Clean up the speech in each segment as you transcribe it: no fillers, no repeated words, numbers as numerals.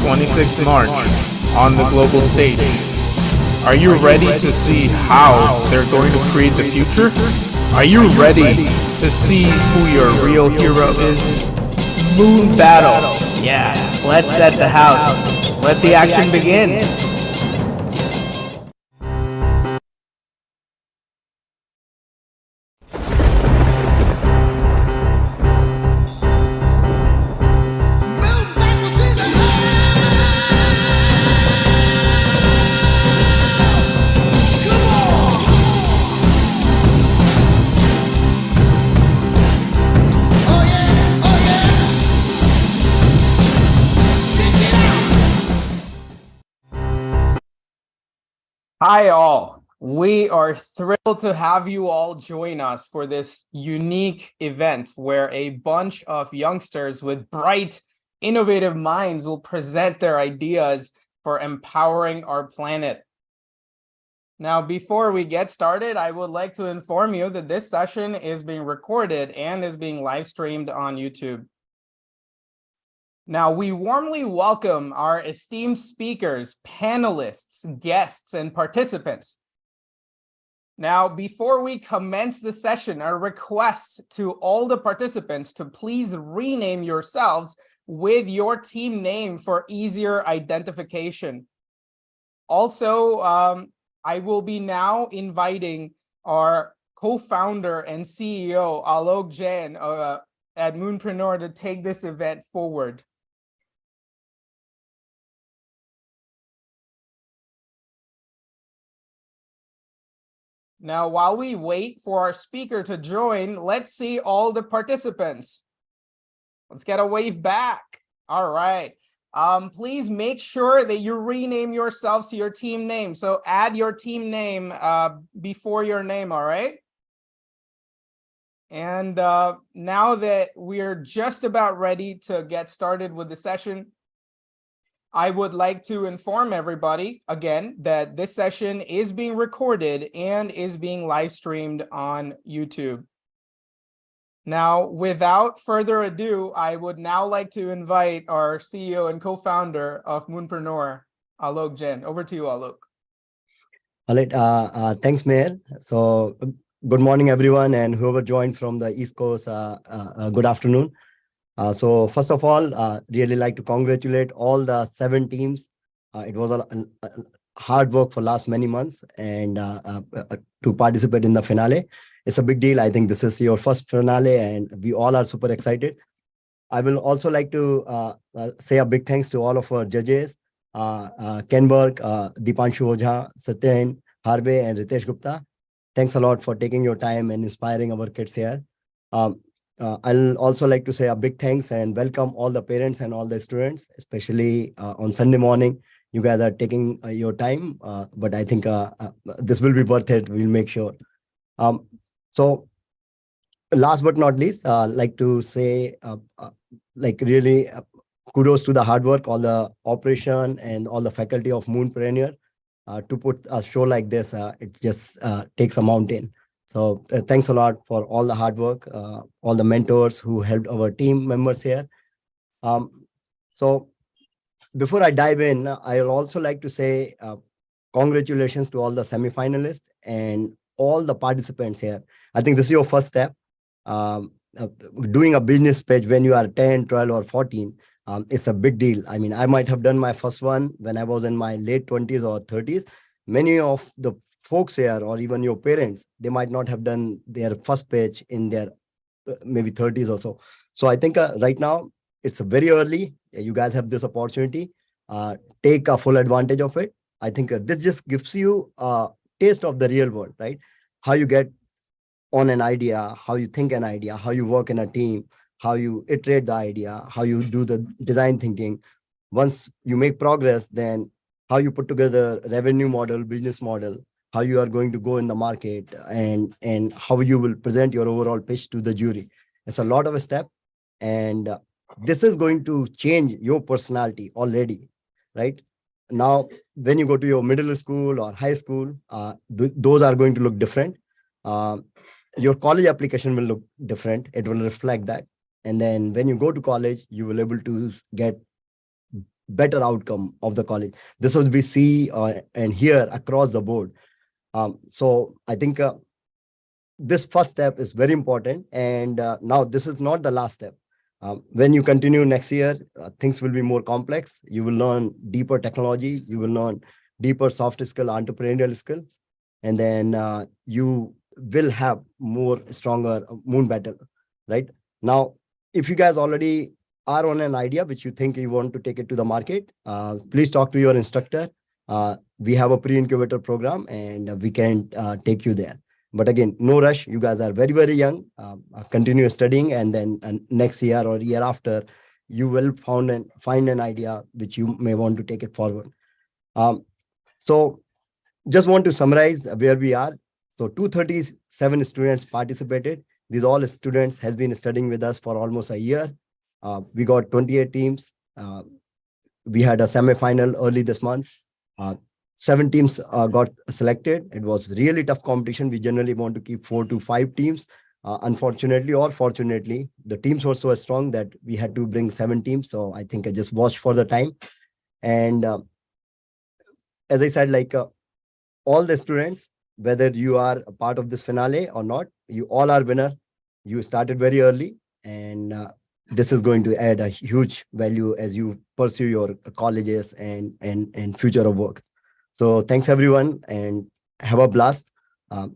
26 March on the global stage. Are you ready to see how they're going to create the future? Are you ready to see who your real hero is? Moon Battle. Yeah, let's set the house. Let the action begin. Hi all, we are thrilled to have you all join us for this unique event where a bunch of youngsters with bright, innovative minds will present their ideas for empowering our planet. Now, before we get started, I would like to inform you that this session is being recorded and is being live streamed on YouTube. Now, we warmly welcome our esteemed speakers, panelists, guests, and participants. Now, before we commence the session, a request to all the participants to please rename yourselves with your team name for easier identification. Also, I will be now inviting our co-founder and CEO, Alok Jain, at Moonpreneur to take this event forward. Now, while we wait for our speaker to join, let's see all the participants. Let's get a wave back. All right. Please make sure that you rename yourselves to your team name. So add your team name before your name, all right? And now that we're just about ready to get started with the session, I would like to inform everybody again that this session is being recorded and is being live streamed on YouTube. Now, without further ado, I would now like to invite our CEO and co-founder of Moonpreneur, Alok Jain. Over to you, Alok. All right. Thanks, Mayor. So good morning, everyone, and whoever joined from the East Coast, good afternoon. So first of all, really like to congratulate all the 7 teams. It was a hard work for last many months, and to participate in the finale. It's a big deal. I think this is your first finale, and we all are super excited. I will also like to say a big thanks to all of our judges, Ken Burke, Dipanshu Ojha, Satyen, Harve, and Ritesh Gupta. Thanks a lot for taking your time and inspiring our kids here. I'll also like to say a big thanks and welcome all the parents and all the students, especially on Sunday morning. You guys are taking your time, but I think this will be worth it. We'll make sure. So last but not least, like to say, really kudos to the hard work, all the operation and all the faculty of Moonpreneur to put a show like this. It just takes a mountain. So thanks a lot for all the hard work, all the mentors who helped our team members here. So before I dive in, I'll also like to say congratulations to all the semifinalists and all the participants here. I think this is your first step. Doing a business pitch when you are 10, 12, or 14, it's a big deal. I mean, I might have done my first one when I was in my late 20s or 30s. Many of the folks here, or even your parents, they might not have done their first pitch in their maybe 30s or so. So I think right now it's very early. You guys have this opportunity. Take a full advantage of it. I think this just gives you a taste of the real world, right? How you get on an idea, how you think an idea, how you work in a team, how you iterate the idea, how you do the design thinking. Once you make progress, then how you put together revenue model, business model, how you are going to go in the market, and how you will present your overall pitch to the jury. It's a lot of a step, and this is going to change your personality already, right? Now, when you go to your middle school or high school, those are going to look different. Your college application will look different. It will reflect that. And then when you go to college, you will able to get better outcome of the college. This is we see and hear across the board. So I think this first step is very important. And now this is not the last step. When you continue next year, things will be more complex. You will learn deeper technology. You will learn deeper soft skill, entrepreneurial skills. And then you will have more stronger MoonBattle, right? Now, if you guys already are on an idea which you think you want to take it to the market, please talk to your instructor. We have a pre-incubator program and we can take you there. But again, no rush. You guys are very, very young. Continue studying, and then next year or year after, you will find an idea which you may want to take it forward. So just want to summarize where we are. So 237 students participated. These all students has been studying with us for almost a year. We got 28 teams. We had a semi-final early this month. 7 teams got selected. It was really tough competition. We generally want to keep 4 to 5 teams. Unfortunately or fortunately, the teams were so strong that we had to bring 7 teams. So I think I just watched for the time. And as I said, like all the students, whether you are a part of this finale or not, you all are winner. You started very early, and this is going to add a huge value as you pursue your colleges and future of work. So thanks everyone, and have a blast.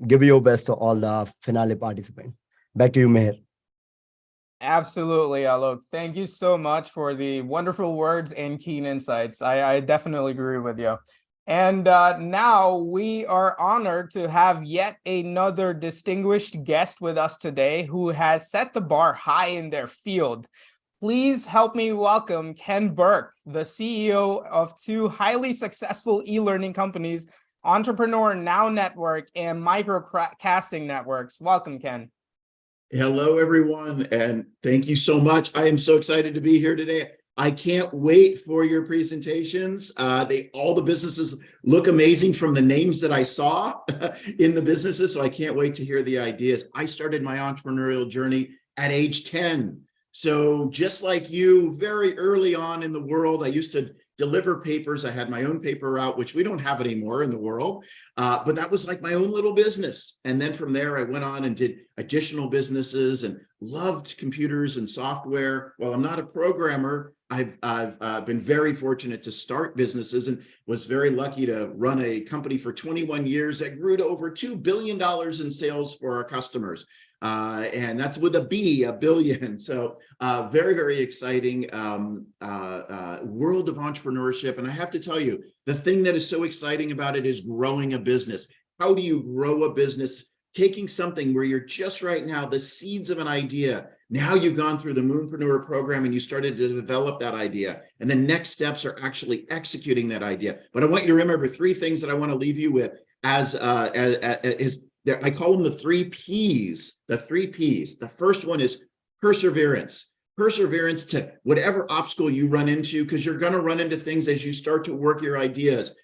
Give your best to all the finale participants. Back to you, Meher. Absolutely, Alok. Thank you so much for the wonderful words and keen insights. I definitely agree with you. And now we are honored to have yet another distinguished guest with us today who has set the bar high in their field. Please help me welcome Ken Burke, the CEO of 2 highly successful e-learning companies, Entrepreneur Now Network and Microcasting Networks. Welcome, Ken. Hello, everyone, and thank you so much. I am so excited to be here today. I can't wait for your presentations. All the businesses look amazing from the names that I saw in the businesses, so I can't wait to hear the ideas. I started my entrepreneurial journey at age 10. So just like you, very early on in the world, I used to deliver papers. I had my own paper route, which we don't have anymore in the world, but that was like my own little business. And then from there, I went on and did additional businesses and loved computers and software. While I'm not a programmer, I've been very fortunate to start businesses and was very lucky to run a company for 21 years that grew to over $2 billion in sales for our customers. And that's with a B, a billion. So very, very exciting world of entrepreneurship. And I have to tell you, the thing that is so exciting about it is growing a business. How do you grow a business? Taking something where you're just right now, the seeds of an idea. Now you've gone through the Moonpreneur program and you started to develop that idea. And the next steps are actually executing that idea. But I want you to remember 3 things that I want to leave you with as I call them the 3 Ps, the 3 Ps. The first one is perseverance. Perseverance to whatever obstacle you run into, because you're going to run into things as you start to work your ideas.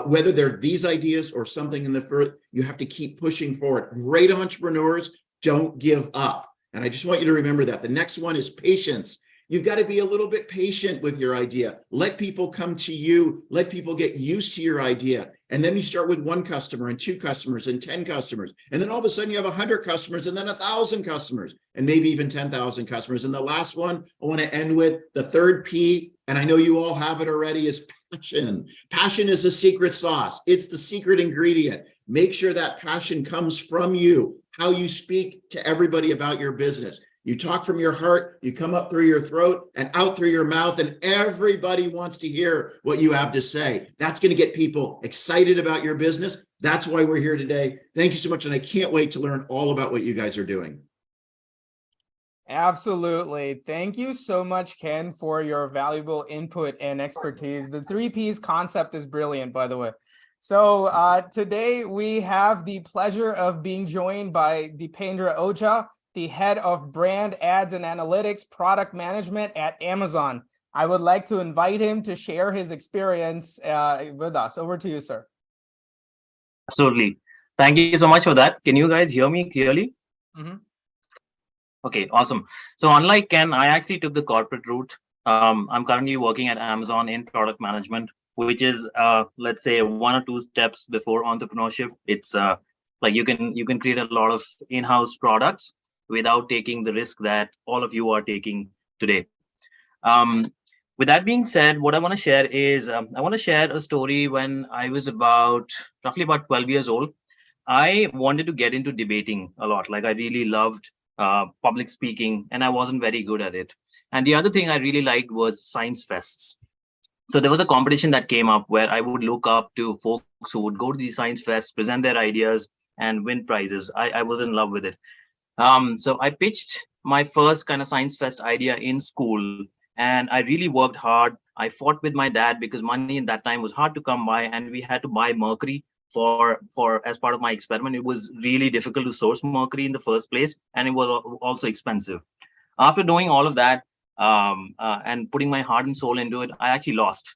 Whether they're these ideas or something in the first, you have to keep pushing forward. Great entrepreneurs don't give up. And I just want you to remember that. The next one is patience. You've got to be a little bit patient with your idea. Let people come to you. Let people get used to your idea. And then you start with 1 customer and 2 customers and 10 customers. And then all of a sudden you have 100 customers and then 1,000 customers and maybe even 10,000 customers. And the last one I want to end with, the 3rd P, and I know you all have it already, is passion. Passion is the secret sauce. It's the secret ingredient. Make sure that passion comes from you, how you speak to everybody about your business. You talk from your heart, you come up through your throat and out through your mouth, and everybody wants to hear what you have to say. That's going to get people excited about your business. That's why we're here today. Thank you so much, and I can't wait to learn all about what you guys are doing. Absolutely. Thank you so much, Ken, for your valuable input and expertise. The 3 Ps concept is brilliant, by the way. So today we have the pleasure of being joined by Deependra Ojha, the head of brand ads and analytics product management at Amazon. I would like to invite him to share his experience with us. Over to you, sir. Absolutely. Thank you so much for that. Can you guys hear me clearly? Mm-hmm. Okay, awesome. So unlike Ken, I actually took the corporate route. I'm currently working at Amazon in product management, which is let's say 1 or 2 steps before entrepreneurship. It's like you can create a lot of in-house products without taking the risk that all of you are taking today. Um, with that being said, what I want to share is I want to share a story when I was roughly about 12 years old. I wanted to get into debating a lot. Like I really loved public speaking, and I wasn't very good at it. And the other thing I really liked was science fests. So there was a competition that came up where I would look up to folks who would go to these science fests, present their ideas, and win prizes. I was in love with it. So I pitched my first kind of science fest idea in school, and I really worked hard. I fought with my dad because money in that time was hard to come by, and we had to buy mercury for as part of my experiment. It was really difficult to source mercury in the first place, and it was also expensive. After doing all of that and putting my heart and soul into it, I actually lost.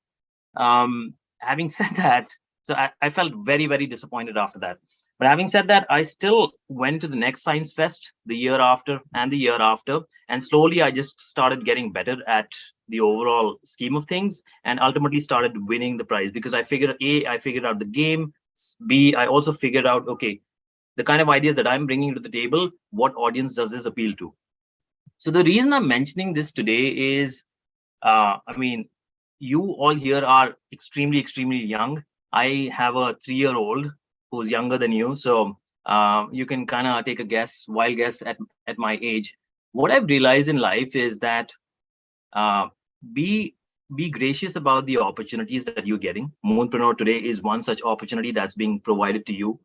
Having said that, so I felt very, very disappointed after that. But having said that, I still went to the next science fest the year after and the year after. And slowly I just started getting better at the overall scheme of things and ultimately started winning the prize because I figured out the game. B, I also figured out, okay, the kind of ideas that I'm bringing to the table, what audience does this appeal to? So the reason I'm mentioning this today is, I mean, you all here are extremely, extremely young. I have a 3-year-old who's younger than you. So you can kind of take a wild guess at my age. What I've realized in life is that be gracious about the opportunities that you're getting. Moonpreneur today is one such opportunity that's being provided to you.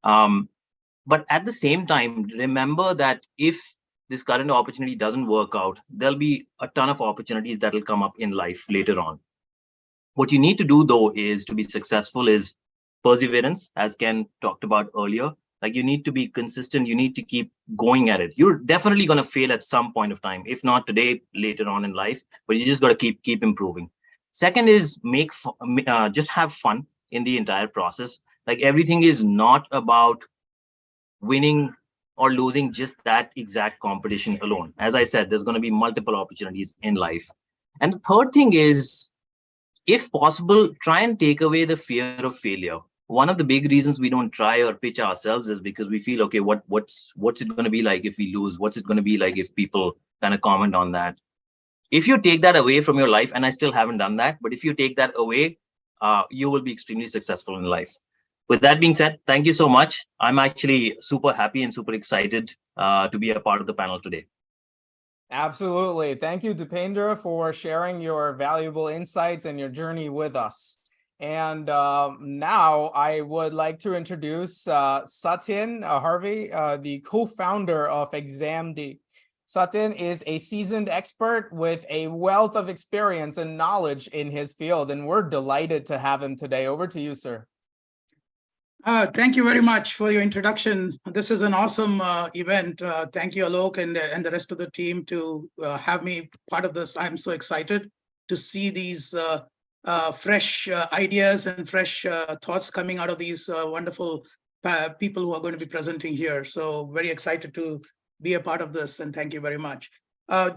But at the same time, remember that if this current opportunity doesn't work out, there'll be a ton of opportunities that will come up in life later on. What you need to do, though, is to be successful is perseverance, as Ken talked about earlier. Like you need to be consistent. You need to keep going at it. You're definitely going to fail at some point of time, if not today, later on in life. But you just got to keep improving. Second is just have fun in the entire process. Like everything is not about winning or losing just that exact competition alone. As I said, there's going to be multiple opportunities in life. And the third thing is, if possible, try and take away the fear of failure. One of the big reasons we don't try or pitch ourselves is because we feel, okay, what's it going to be like if we lose? What's it going to be like if people kind of comment on that? If you take that away from your life, and I still haven't done that, but if you take that away, you will be extremely successful in life. With that being said, thank you so much. I'm actually super happy and super excited to be a part of the panel today. Absolutely. Thank you, Dipendra, for sharing your valuable insights and your journey with us. And now I would like to introduce Satyan Harvey, the co-founder of ExamD. Satyan is a seasoned expert with a wealth of experience and knowledge in his field, and we're delighted to have him today. Over to you, sir. Thank you very much for your introduction. This is an awesome event. Thank you, Alok, and the rest of the team to have me part of this. I'm so excited to see these fresh ideas and fresh thoughts coming out of these wonderful people who are going to be presenting here. So very excited to be a part of this, and thank you very much.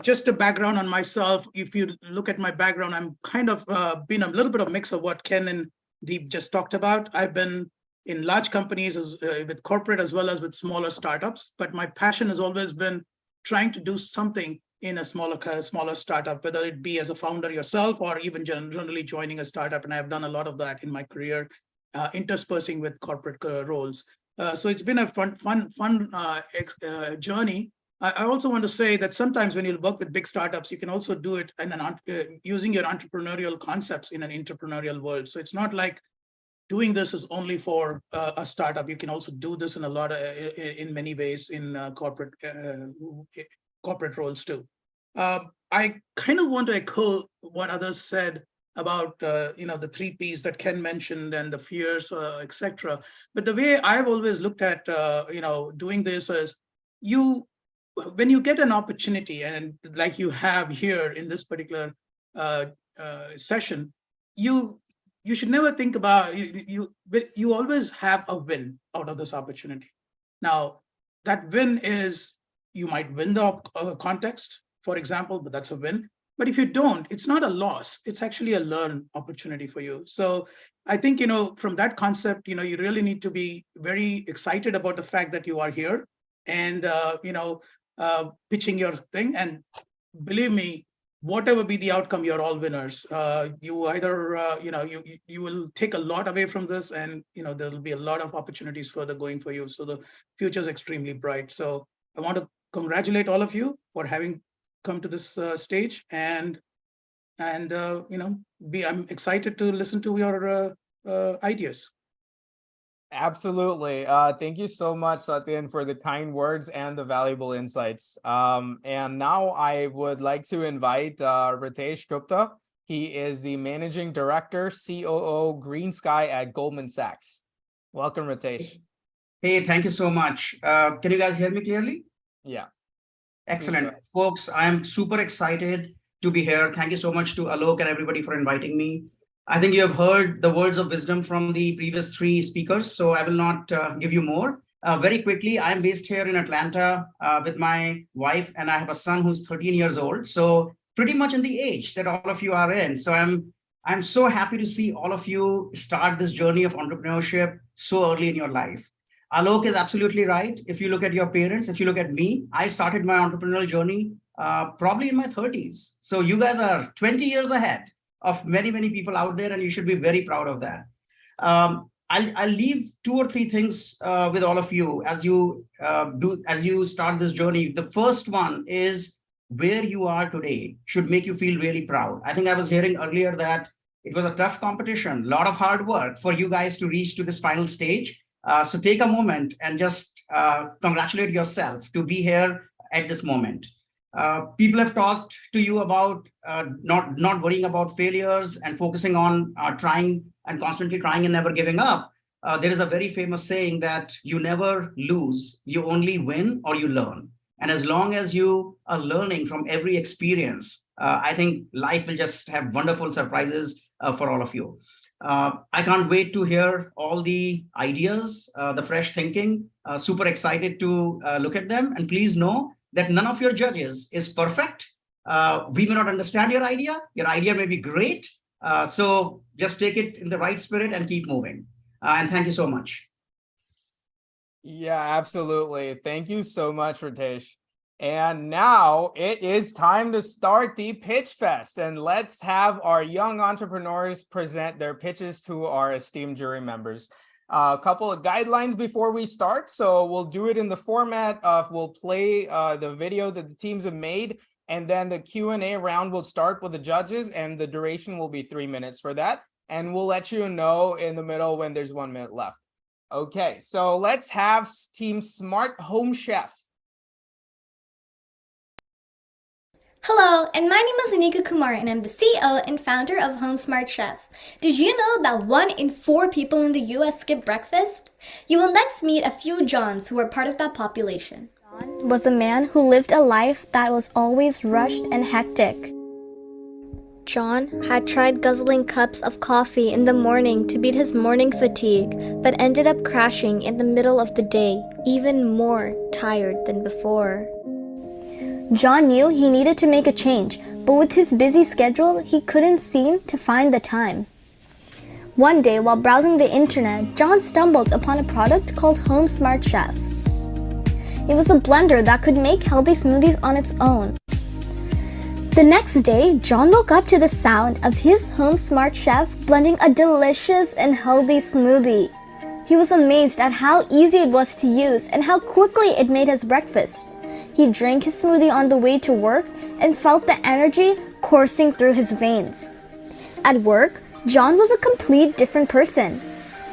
Just a background on myself. If you look at my background, I'm kind of been a little bit of mix of what Ken and Deep just talked about. I've been in large companies with corporate as well as with smaller startups. But my passion has always been trying to do something in a smaller startup, whether it be as a founder yourself or even generally joining a startup. And I've done a lot of that in my career, interspersing with corporate roles. So it's been a fun journey. I also want to say that sometimes when you work with big startups, you can also do it using your entrepreneurial concepts in an entrepreneurial world. So it's not like doing this is only for a startup. You can also do this in many ways in corporate roles too. I kind of want to echo what others said about the 3 Ps that Ken mentioned and the fears, etc. But the way I've always looked at doing this is when you get an opportunity, and like you have here in this particular session, you should never think about you always have a win out of this opportunity. Now, that win is you might win the context, for example, but that's a win. But if you don't, it's not a loss. It's actually a learn opportunity for you. So I think, from that concept, you really need to be very excited about the fact that you are here and, pitching your thing. And believe me, whatever be the outcome, you're all winners. You either, you will take a lot away from this, and, there will be a lot of opportunities further going for you. So the future is extremely bright. So I want to congratulate all of you for having come to this stage, and I'm excited to listen to your ideas. Absolutely. Thank you so much, Satyan, for the kind words and the valuable insights. And now I would like to invite Ritesh Gupta. He is the Managing Director, COO, Green Sky at Goldman Sachs. Welcome, Ritesh. Hey, thank you so much. Can you guys hear me clearly? Yeah. Excellent. Folks, I'm super excited to be here. Thank you so much to Alok and everybody for inviting me. I think you have heard the words of wisdom from the previous three speakers, so I will not give you more. Very quickly, I'm based here in Atlanta with my wife, and I have a son who's 13 years old. So pretty much in the age that all of you are in. So I'm so happy to see all of you start this journey of entrepreneurship so early in your life. Alok is absolutely right. If you look at your parents, if you look at me, I started my entrepreneurial journey probably in my 30s. So you guys are 20 years ahead of many, many people out there, and you should be very proud of that. I'll leave 2 or 3 things with all of you as you start this journey. The first one is where you are today should make you feel really proud. I think I was hearing earlier that it was a tough competition, a lot of hard work for you guys to reach to this final stage. So take a moment and just congratulate yourself to be here at this moment. People have talked to you about not worrying about failures and focusing on trying and constantly trying and never giving up. There is a very famous saying that you never lose, you only win or you learn. And as long as you are learning from every experience, I think life will just have wonderful surprises for all of you. I can't wait to hear all the ideas, the fresh thinking, super excited to look at them. And please know that none of your judges is perfect. We may not understand your idea may be great. So just take it in the right spirit and keep moving. And thank you so much. Yeah, absolutely. Thank you so much, Ritesh. And now it is time to start the Pitch Fest, and let's have our young entrepreneurs present their pitches to our esteemed jury members. A couple of guidelines before we start. So we'll do it in the format of we'll play the video that the teams have made, and then the Q&A round will start with the judges, and the duration will be 3 minutes for that. And we'll let you know in the middle when there's 1 minute left. Okay, so let's have Team Smart Home Chef. Hello, and my name is Anika Kumar, and I'm the CEO and founder of Home Smart Chef. Did you know that 1 in 4 people in the US skip breakfast? You will next meet a few Johns who are part of that population. John was a man who lived a life that was always rushed and hectic. John had tried guzzling cups of coffee in the morning to beat his morning fatigue, but ended up crashing in the middle of the day, even more tired than before. John knew he needed to make a change, but with his busy schedule, he couldn't seem to find the time. One day, while browsing the internet, John stumbled upon a product called Home Smart Chef. It was a blender that could make healthy smoothies on its own. The next day, John woke up to the sound of his Home Smart Chef blending a delicious and healthy smoothie. He was amazed at how easy it was to use and how quickly it made his breakfast. He drank his smoothie on the way to work and felt the energy coursing through his veins. At work, John was a complete different person.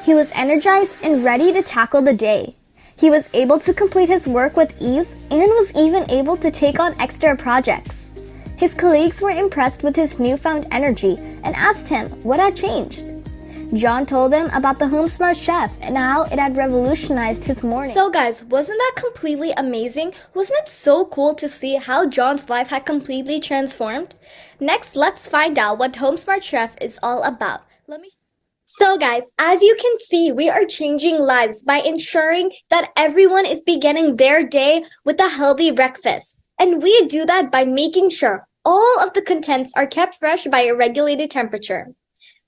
He was energized and ready to tackle the day. He was able to complete his work with ease and was even able to take on extra projects. His colleagues were impressed with his newfound energy and asked him what had changed. John told them about the Home Smart Chef and how it had revolutionized his morning. So guys, wasn't that completely amazing? Wasn't it so cool to see how John's life had completely transformed? Next, let's find out what Home Smart Chef is all about. So guys, as you can see, we are changing lives by ensuring that everyone is beginning their day with a healthy breakfast. And we do that by making sure All of the contents are kept fresh by a regulated temperature.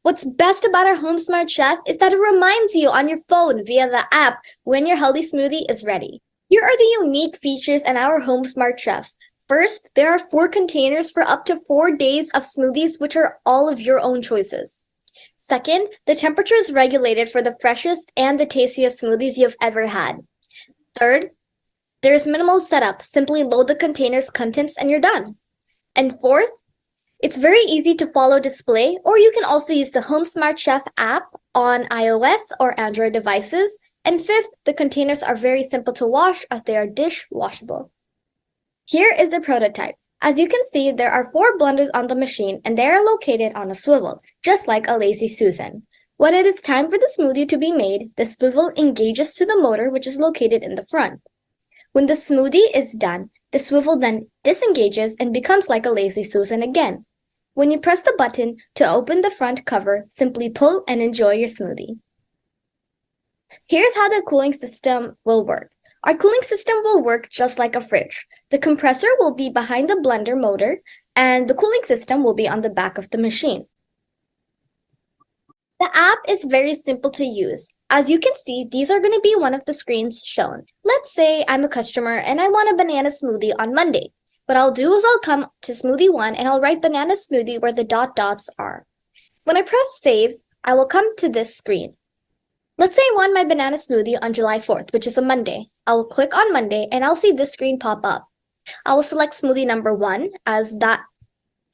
What's best about our Home Smart Chef is that it reminds you on your phone via the app when your healthy smoothie is ready. Here are the unique features in our Home Smart Chef. First, there are 4 containers for up to 4 days of smoothies, which are all of your own choices. Second, the temperature is regulated for the freshest and the tastiest smoothies you've ever had. Third, there is minimal setup. Simply load the container's contents and you're done. And fourth, it's very easy to follow display, or you can also use the Home Smart Chef app on iOS or Android devices. And fifth, the containers are very simple to wash as they are dish washable. Here is the prototype. As you can see, there are 4 blenders on the machine and they are located on a swivel, just like a Lazy Susan. When it is time for the smoothie to be made, the swivel engages to the motor which is located in the front. When the smoothie is done, the swivel then disengages and becomes like a Lazy Susan again. When you press the button to open the front cover, simply pull and enjoy your smoothie. Here's how the cooling system will work. Our cooling system will work just like a fridge. The compressor will be behind the blender motor, and the cooling system will be on the back of the machine. The app is very simple to use. As you can see, these are going to be one of the screens shown. Let's say I'm a customer and I want a banana smoothie on Monday. What I'll do is I'll come to smoothie 1 and I'll write banana smoothie where the dots are. When I press save, I will come to this screen. Let's say I want my banana smoothie on July 4th, which is a Monday. I will click on Monday and I'll see this screen pop up. I will select smoothie number 1 as that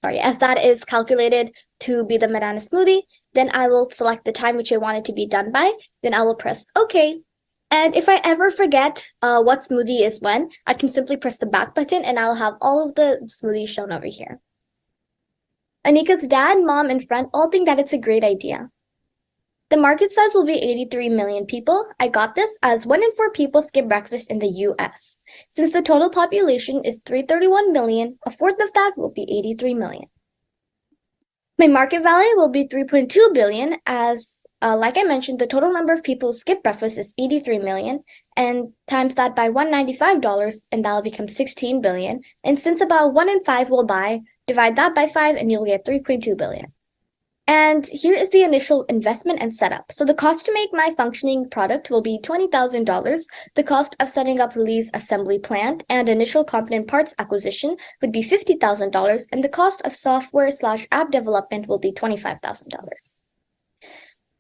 is calculated to be the banana smoothie. Then I will select the time which I want it to be done by. Then I will press OK. And if I ever forget what smoothie is when, I can simply press the back button and I'll have all of the smoothies shown over here. Anika's dad, mom, and friend all think that it's a great idea. The market size will be 83 million people. I got this as 1 in 4 people skip breakfast in the US. Since the total population is 331 million, a fourth of that will be 83 million. My market value will be 3.2 billion as, like I mentioned, the total number of people who skip breakfast is 83 million, and times that by $195 and that'll become 16 billion. And since about 1 in 5 will buy, divide that by 5 and you'll get 3.2 billion. And here is the initial investment and setup. So the cost to make my functioning product will be $20,000. The cost of setting up Lee's assembly plant and initial component parts acquisition would be $50,000. And the cost of software/app development will be $25,000.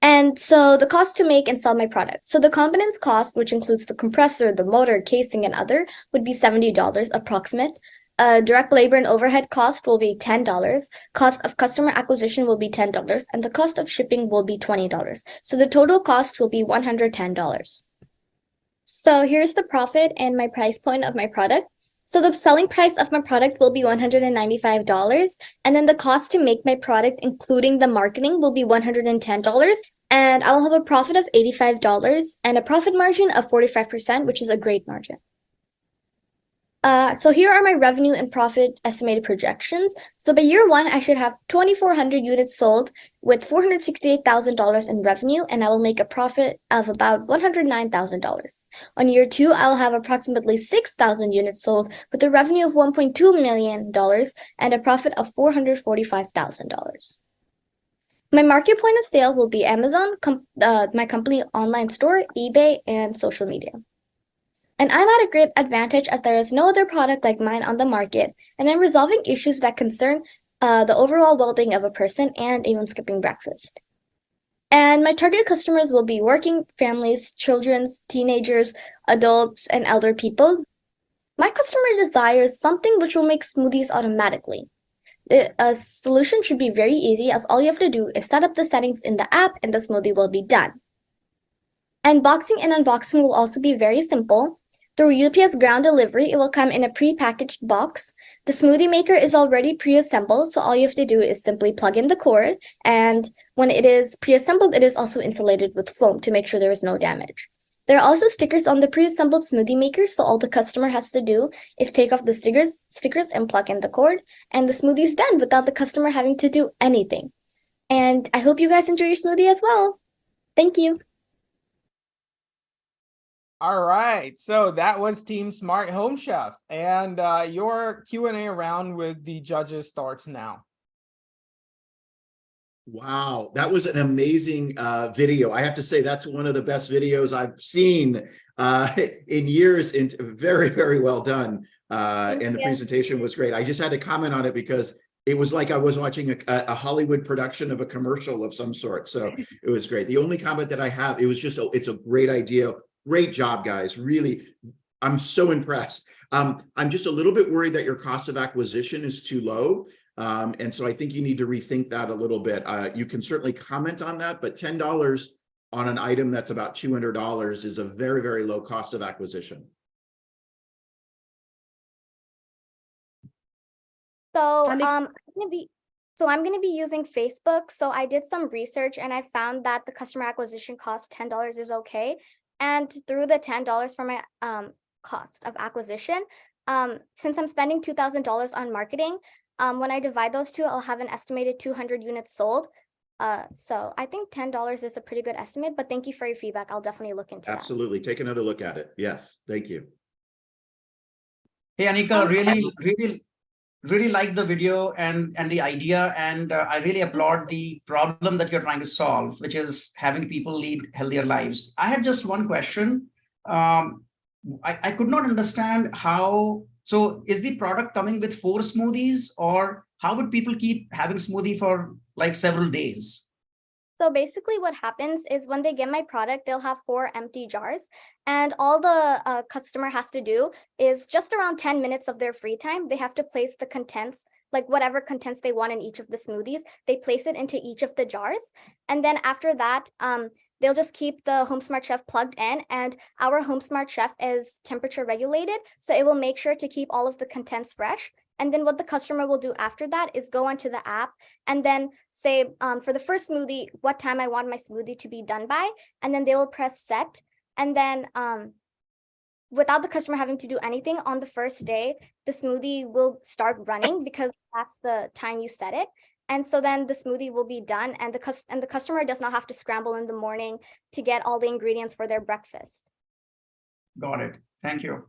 And so the cost to make and sell my product. So the components cost, which includes the compressor, the motor, casing, and other, would be $70 approximate. Direct labor and overhead cost will be $10. Cost of customer acquisition will be $10, and the cost of shipping will be $20. So the total cost will be $110. So here's the profit and my price point of my product. So the selling price of my product will be $195, and then the cost to make my product, including the marketing, will be $110. And I'll have a profit of $85 and a profit margin of 45%, which is a great margin. So here are my revenue and profit estimated projections. So by year 1, I should have 2,400 units sold with $468,000 in revenue, and I will make a profit of about $109,000. On year 2, I'll have approximately 6,000 units sold with a revenue of $1.2 million and a profit of $445,000. My market point of sale will be Amazon, my company online store, eBay, and social media. And I'm at a great advantage as there is no other product like mine on the market, and I'm resolving issues that concern the overall well-being of a person and even skipping breakfast. And my target customers will be working families, children, teenagers, adults, and elder people. My customer desires something which will make smoothies automatically. A solution should be very easy as all you have to do is set up the settings in the app and the smoothie will be done. And boxing and unboxing will also be very simple. Through UPS ground delivery, it will come in a pre-packaged box. The smoothie maker is already pre-assembled, so all you have to do is simply plug in the cord. And when it is pre-assembled, it is also insulated with foam to make sure there is no damage. There are also stickers on the pre-assembled smoothie maker, so all the customer has to do is take off the stickers and plug in the cord, and the smoothie is done without the customer having to do anything. And I hope you guys enjoy your smoothie as well. Thank you. All right, so that was Team Smart Home Chef, and your Q&A round with the judges starts now. Wow, that was an amazing video. I have to say that's one of the best videos I've seen in years. And very, very well done. And the presentation was great. I just had to comment on it because it was like I was watching a Hollywood production of a commercial of some sort. So it was great. The only comment that I have, it's a great idea. Great job, guys. Really, I'm so impressed. I'm just a little bit worried that your cost of acquisition is too low. And so I think you need to rethink that a little bit. You can certainly comment on that, but $10 on an item that's about $200 is a very, very low cost of acquisition. So I'm gonna be using Facebook. So I did some research and I found that the customer acquisition cost $10 is okay. And through the $10 for my cost of acquisition, since I'm spending $2,000 on marketing, when I divide those two, I'll have an estimated 200 units sold. So I think $10 is a pretty good estimate, but thank you for your feedback. I'll definitely look into that. Absolutely. Take another look at it. Yes. Thank you. Hey, Anika, really like the video and the idea, and I really applaud the problem that you're trying to solve, which is having people lead healthier lives. I had just one question. I could not understand how. So is the product coming with 4 smoothies, or how would people keep having smoothie for like several days? So basically what happens is when they get my product, they'll have 4 empty jars, and all the customer has to do is just around 10 minutes of their free time, they have to place the contents, like whatever contents they want in each of the smoothies, they place it into each of the jars. And then after that, they'll just keep the Home Smart Chef plugged in, and our Home Smart Chef is temperature regulated, so it will make sure to keep all of the contents fresh. And then what the customer will do after that is go onto the app and then say, for the first smoothie, what time I want my smoothie to be done by, and then they will press set. And then without the customer having to do anything, on the first day, the smoothie will start running because that's the time you set it. And so then the smoothie will be done, and the customer does not have to scramble in the morning to get all the ingredients for their breakfast. Got it. Thank you.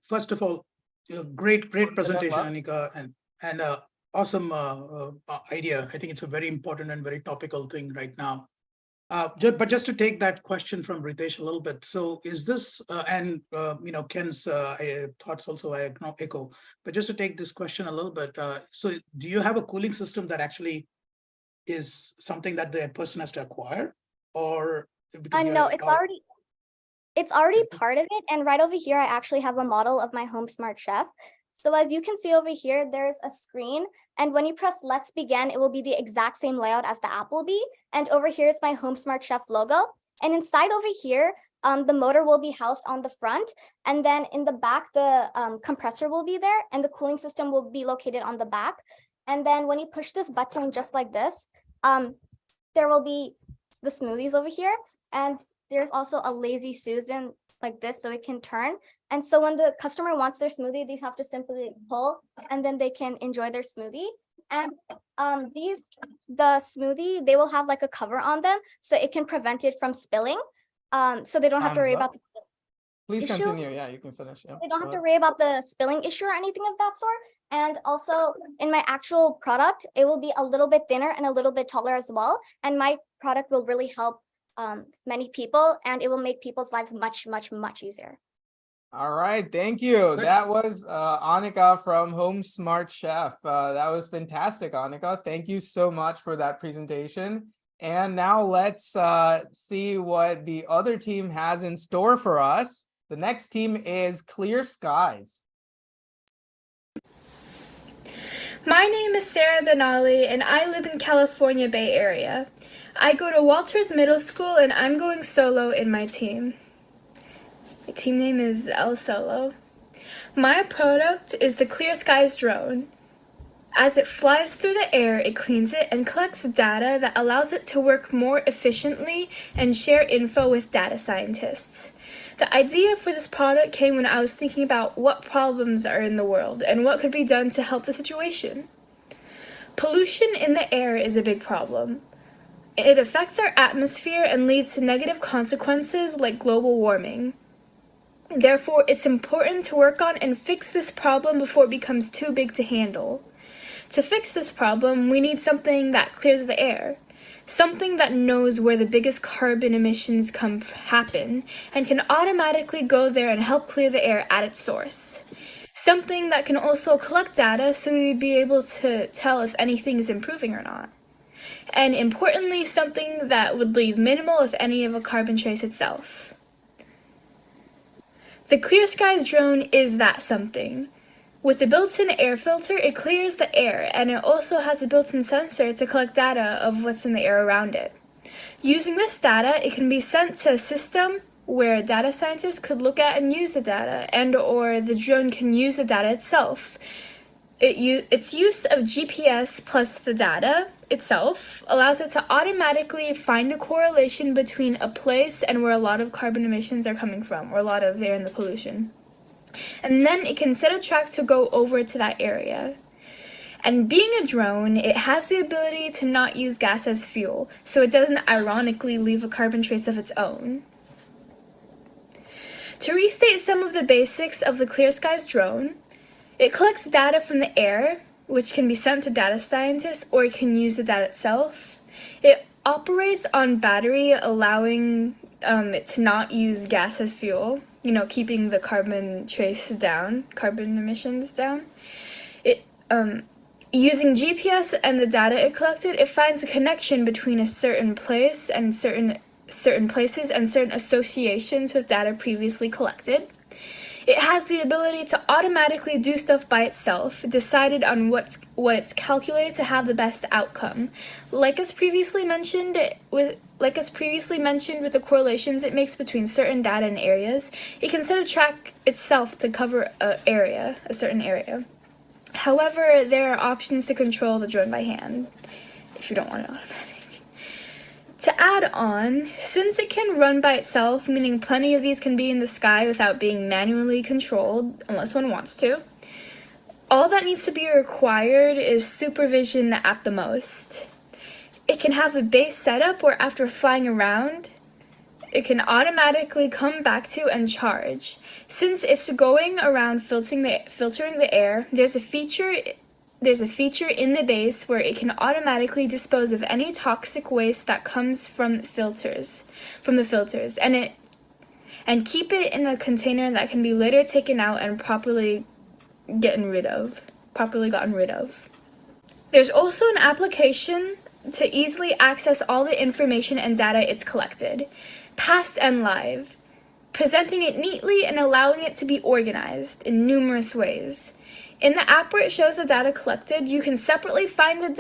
First of all, great presentation, Anika, and awesome idea. I think it's a very important and very topical thing right now. But just to take that question from Ritesh a little bit. So is this Ken's thoughts also I echo. But just to take this question a little bit. So do you have a cooling system that actually is something that the person has to acquire, or? No, it's already part of it. And right over here, I actually have a model of my Home Smart Chef. So as you can see over here, there's a screen. And when you press Let's Begin, it will be the exact same layout as the app will be. And over here is my Home Smart Chef logo. And inside over here, the motor will be housed on the front. And then in the back, the compressor will be there. And the cooling system will be located on the back. And then when you push this button just like this, there will be the smoothies over here. And there's also a lazy Susan like this, so it can turn. And so when the customer wants their smoothie, they have to simply pull, and then they can enjoy their smoothie. And the smoothie, they will have like a cover on them, so it can prevent it from spilling. So they don't have to worry about the Please issue. continue. Yeah, you can finish. Yeah. They don't have to worry about the spilling issue or anything of that sort. And also in my actual product, it will be a little bit thinner and a little bit taller as well. And my product will really help many people, and it will make people's lives much, much, much easier. All right, thank you. That was Anika from Home Smart Chef. That was fantastic, Anika. Thank you so much for that presentation. And now let's see what the other team has in store for us. The next team is Clear Skies. My name is Sarah Benali, and I live in California Bay Area. I go to Walters Middle School, and I'm going solo in my team. My team name is El Solo. My product is the Clear Skies drone. As it flies through the air, it cleans it and collects data that allows it to work more efficiently and share info with data scientists. The idea for this product came when I was thinking about what problems are in the world and what could be done to help the situation. Pollution in the air is a big problem. It affects our atmosphere and leads to negative consequences like global warming. Therefore, it's important to work on and fix this problem before it becomes too big to handle. To fix this problem, we need something that clears the air, something that knows where the biggest carbon emissions happen and can automatically go there and help clear the air at its source. Something that can also collect data so we'd be able to tell if anything is improving or not. And importantly, something that would leave minimal, if any, of a carbon trace itself. The Clear Skies drone is that something. With the built-in air filter, it clears the air, and it also has a built-in sensor to collect data of what's in the air around it. Using this data, it can be sent to a system where data scientists could look at and use the data, and/or the drone can use the data itself. Its use of GPS plus the data itself allows it to automatically find a correlation between a place and where a lot of carbon emissions are coming from, or a lot of air in the pollution. And then it can set a track to go over to that area. And being a drone, it has the ability to not use gas as fuel, so it doesn't ironically leave a carbon trace of its own. To restate some of the basics of the Clear Skies drone, it collects data from the air, which can be sent to data scientists, or it can use the data itself. It operates on battery, allowing it to not use gas as fuel, keeping the carbon trace down, carbon emissions down. Using GPS and the data it collected, it finds a connection between a certain place and certain places and certain associations with data previously collected. It has the ability to automatically do stuff by itself, decided on what it's calculated to have the best outcome. Like as previously mentioned with the correlations it makes between certain data and areas, it can set a track itself to cover a certain area. However, there are options to control the drone by hand, if you don't want it automatic. To add on, since it can run by itself, meaning plenty of these can be in the sky without being manually controlled, unless one wants to, all that needs to be required is supervision at the most. It can have a base setup where after flying around, it can automatically come back to and charge. Since it's going around filtering the air, there's a feature in the base where it can automatically dispose of any toxic waste that comes from the filters, and keep it in a container that can be later taken out and properly gotten rid of. There's also an application to easily access all the information and data it's collected, past and live, presenting it neatly and allowing it to be organized in numerous ways. In the app where it shows the data collected, you can separately find the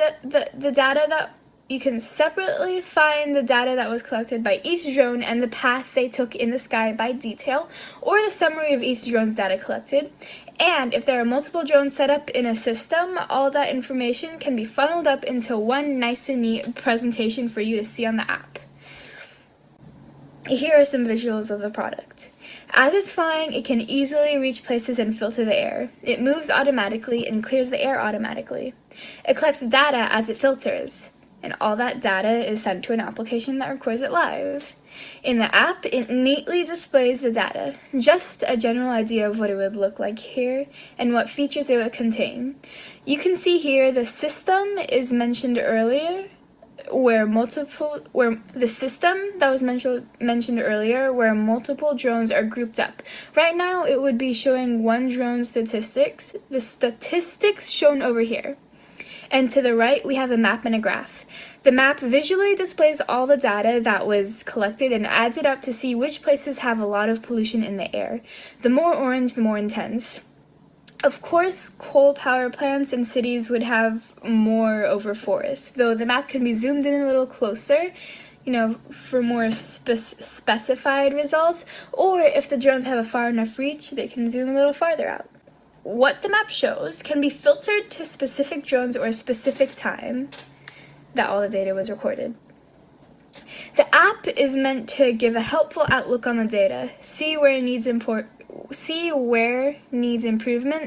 data that was collected by each drone and the path they took in the sky by detail, or the summary of each drone's data collected. And if there are multiple drones set up in a system, all that information can be funneled up into one nice and neat presentation for you to see on the app. Here are some visuals of the product. As it's flying, it can easily reach places and filter the air. It moves automatically and clears the air automatically. It collects data as it filters, and all that data is sent to an application that records it live. In the app, it neatly displays the data, just a general idea of what it would look like here and what features it would contain. You can see here the system is mentioned earlier, where multiple drones are grouped up. Right now it would be showing one drone statistics, the statistics shown over here. And to the right we have a map and a graph. The map visually displays all the data that was collected and adds it up to see which places have a lot of pollution in the air. The more orange, the more intense. Of course, coal power plants in cities would have more over forests, though the map can be zoomed in a little closer, for more specified results, or if the drones have a far enough reach, they can zoom a little farther out. What the map shows can be filtered to specific drones or a specific time that all the data was recorded. The app is meant to give a helpful outlook on the data, see where needs improvement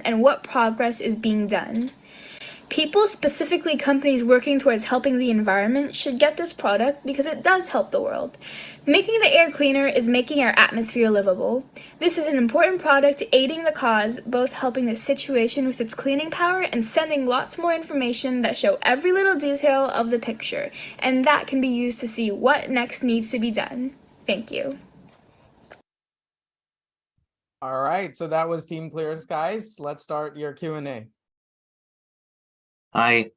and what progress is being done. People, specifically companies working towards helping the environment, should get this product because it does help the world. Making the air cleaner is making our atmosphere livable. This is an important product aiding the cause, both helping the situation with its cleaning power and sending lots more information that show every little detail of the picture, and that can be used to see what next needs to be done. Thank you. All right, so that was Team Clear Skies. Let's start your Q&A. I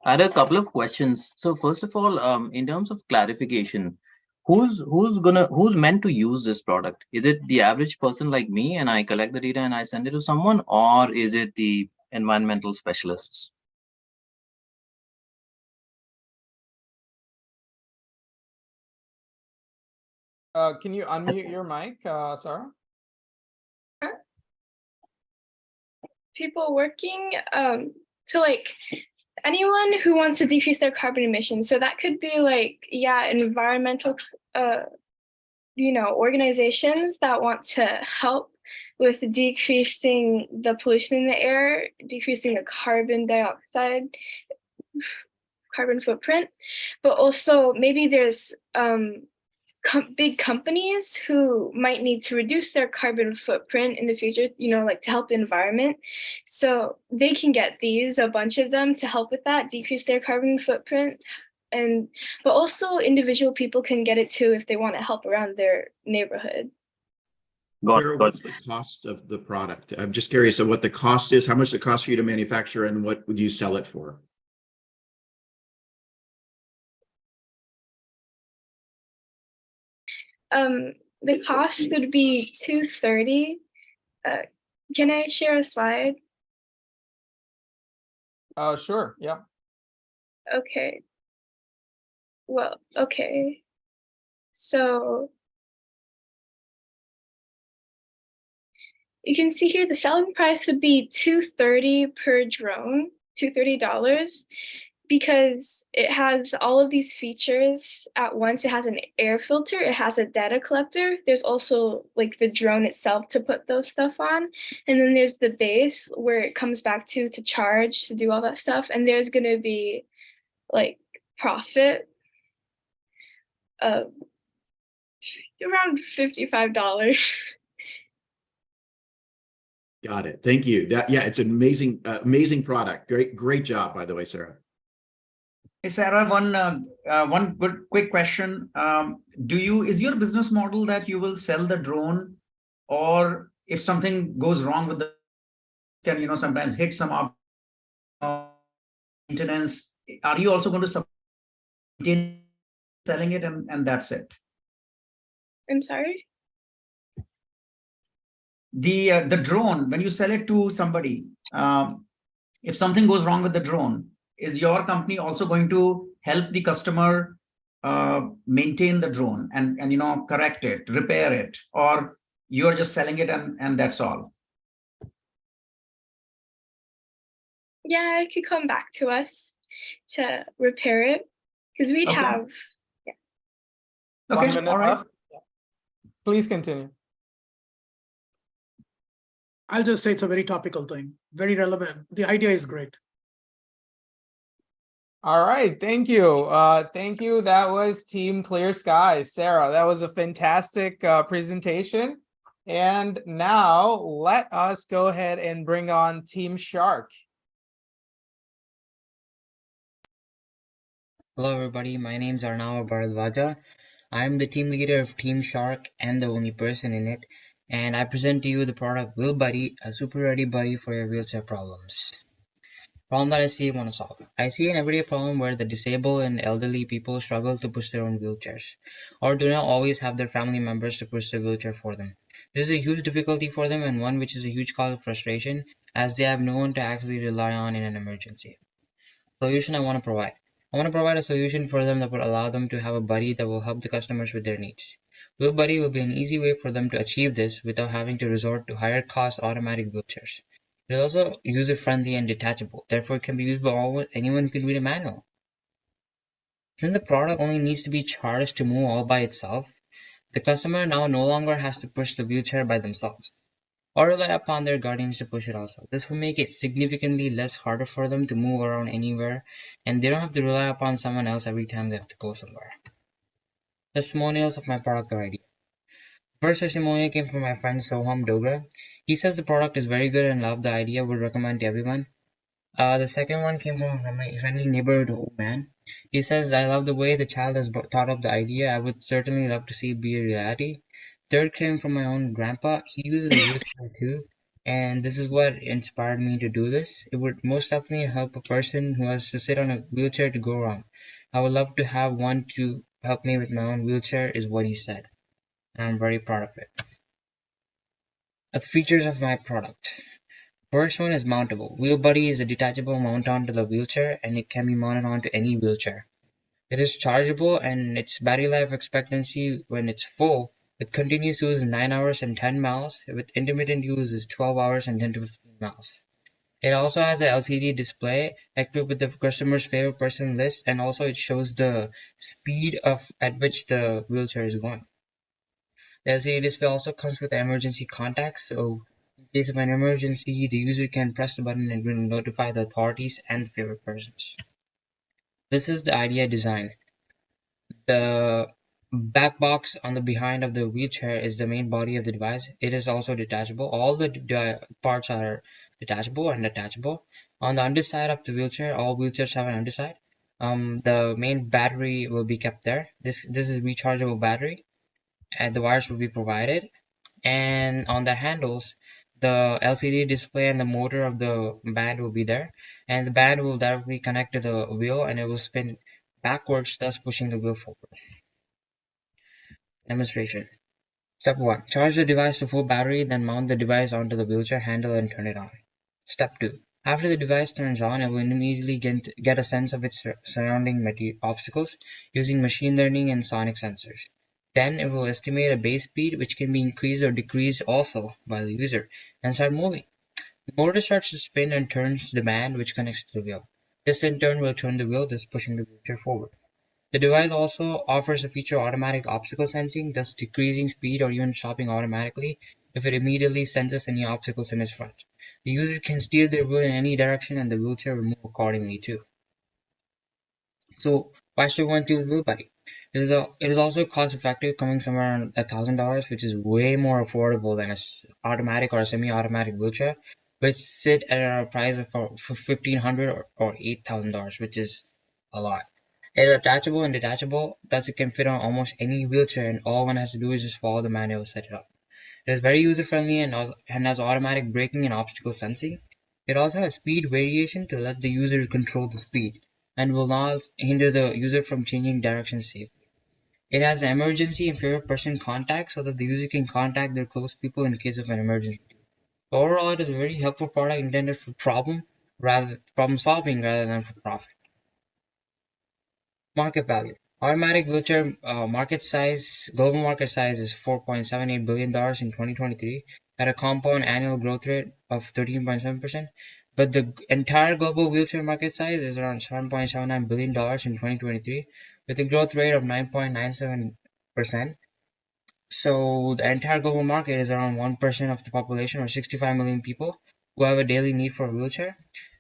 had a couple of questions. So first of all, in terms of clarification, who's meant to use this product? Is it the average person like me and I collect the data and I send it to someone, or is it the environmental specialists? Can you unmute your mic, Sarah? People working, so like anyone who wants to decrease their carbon emissions. So that could be like, yeah, environmental, organizations that want to help with decreasing the pollution in the air, decreasing the carbon dioxide, carbon footprint, but also maybe there's big companies who might need to reduce their carbon footprint in the future, like to help the environment. So they can get a bunch of them to help with that, decrease their carbon footprint. But also individual people can get it too if they want to help around their neighborhood. What's the cost of the product? I'm just curious of what the cost is, how much it costs for you to manufacture, and what would you sell it for? The cost would be $230. Can I share a slide? Sure, yeah. Okay. Well, okay. So you can see here the selling price would be $230 per drone, $230. Because it has all of these features at once. It has an air filter, it has a data collector. There's also like the drone itself to put those stuff on. And then there's the base where it comes back to charge, to do all that stuff. And there's gonna be like profit of around $55. Got it. Thank you. It's an amazing product. Great job, by the way, Sarah. Hey, Sarah, one quick question. Is your business model that you will sell the drone, or if something goes wrong with the, can sometimes hit some maintenance? Are you also going to maintain selling it and that's it? I'm sorry? The drone, when you sell it to somebody, if something goes wrong with the drone, is your company also going to help the customer maintain the drone and correct it, repair it, or you're just selling it and that's all? Yeah, it could come back to us to repair it because we'd have. Yeah. Okay, 1 minute all right. left. Please continue. I'll just say it's a very topical thing, very relevant. The idea is great. All right, thank you. Thank you. That was Team Clear Skies. Sarah, that was a fantastic presentation. And now let us go ahead and bring on Team Shark. Hello everybody, my name is Arnav Bharadwaja. I'm the team leader of Team Shark and the only person in it, and I present to you the product Wheel Buddy, a super ready buddy for your wheelchair problems. Problem that I see want to solve. I see an everyday problem where the disabled and elderly people struggle to push their own wheelchairs, or do not always have their family members to push the wheelchair for them. This is a huge difficulty for them and one which is a huge cause of frustration, as they have no one to actually rely on in an emergency. Solution I want to provide. I want to provide a solution for them that will allow them to have a buddy that will help the customers with their needs. Wheel Buddy will be an easy way for them to achieve this without having to resort to higher cost automatic wheelchairs. It is also user-friendly and detachable, therefore it can be used by anyone who can read a manual. Since the product only needs to be charged to move all by itself, the customer now no longer has to push the wheelchair by themselves. or rely upon their guardians to push it also. This will make it significantly less harder for them to move around anywhere, and they don't have to rely upon someone else every time they have to go somewhere. Testimonials of my product or idea. First testimonial came from my friend Soham Dogra. He says the product is very good and love the idea, would recommend to everyone. The second one came from my friendly neighborhood old man. He says, I love the way the child has thought up the idea. I would certainly love to see it be a reality. Third came from my own grandpa. He uses a wheelchair too, and this is what inspired me to do this. It would most definitely help a person who has to sit on a wheelchair to go around. I would love to have one to help me with my own wheelchair, is what he said. And I'm very proud of it. The features of my product. First one is mountable. WheelBuddy is a detachable mount onto the wheelchair, and it can be mounted onto any wheelchair. It is chargeable, and its battery life expectancy when it's full with continuous use is 9 hours and 10 miles. With intermittent use is 12 hours and 10 to 15 miles. It also has a LCD display equipped with the customer's favorite person list, and also it shows the speed at which the wheelchair is going. The LCD display also comes with emergency contacts, so in case of an emergency, the user can press the button and will notify the authorities and the favorite persons. This is the idea design. The back box on the behind of the wheelchair is the main body of the device. It is also detachable. All the parts are detachable and attachable. On the underside of the wheelchair, all wheelchairs have an underside. The main battery will be kept there. This is a rechargeable battery, and the wires will be provided. And on the handles, the LCD display and the motor of the band will be there, and the band will directly connect to the wheel, and it will spin backwards, thus pushing the wheel forward. Demonstration. Step 1. Charge the device to full battery, then mount the device onto the wheelchair handle and turn it on. Step 2. After the device turns on, it will immediately get a sense of its surrounding obstacles using machine learning and sonic sensors. Then it will estimate a base speed, which can be increased or decreased also by the user, and start moving. The motor starts to spin and turns the band, which connects to the wheel. This in turn will turn the wheel, thus pushing the wheelchair forward. The device also offers a feature of automatic obstacle sensing, thus decreasing speed or even stopping automatically if it immediately senses any obstacles in its front. The user can steer their wheel in any direction, and the wheelchair will move accordingly too. So why should one choose WheelBuddy? It is also cost effective, coming somewhere around $1,000, which is way more affordable than an automatic or a semi-automatic wheelchair, which sit at a price of for $1,500 or $8,000, which is a lot. It is attachable and detachable, thus it can fit on almost any wheelchair, and all one has to do is just follow the manual to set it up. It is very user-friendly and has automatic braking and obstacle sensing. It also has speed variation to let the user control the speed, and will not hinder the user from changing direction safely. It has an emergency and favorite person contact, so that the user can contact their close people in case of an emergency. Overall, it is a very helpful product intended for problem solving rather than for profit. Market value. Automatic wheelchair global market size is $4.78 billion in 2023 at a compound annual growth rate of 13.7%. But the entire global wheelchair market size is around $7.79 billion in 2023 with a growth rate of 9.97%. So the entire global market is around 1% of the population, or 65 million people who have a daily need for a wheelchair.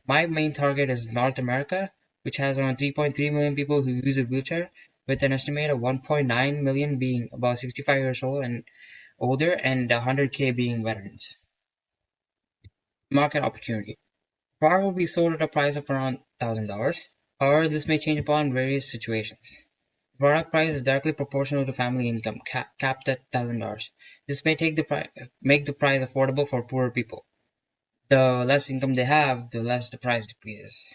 My main target is North America, which has around 3.3 million people who use a wheelchair, with an estimate of 1.9 million being about 65 years old and older, and 100K being veterans. Market opportunity. The product will be sold at a price of around $1,000. However, this may change upon various situations. The product price is directly proportional to family income, capped at $1,000. This may make the price affordable for poorer people. The less income they have, the less the price decreases.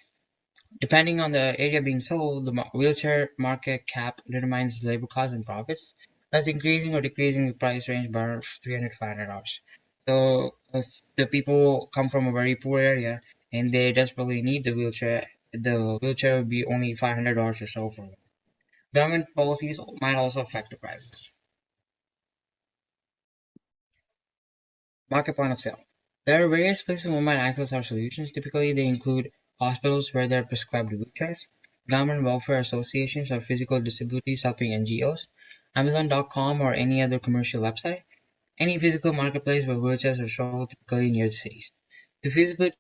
Depending on the area being sold, the wheelchair market cap determines labor costs and profits, thus increasing or decreasing the price range by around $300 to $500. So if the people come from a very poor area and they desperately need the wheelchair would be only $500 or so for them. Government policies might also affect the prices. Market point of sale. There are various places one might access our solutions. Typically, they include hospitals where there are prescribed wheelchairs, government welfare associations or physical disabilities helping NGOs, Amazon.com or any other commercial website, any physical marketplace where wheelchairs are sold, typically near the cities. The feasibility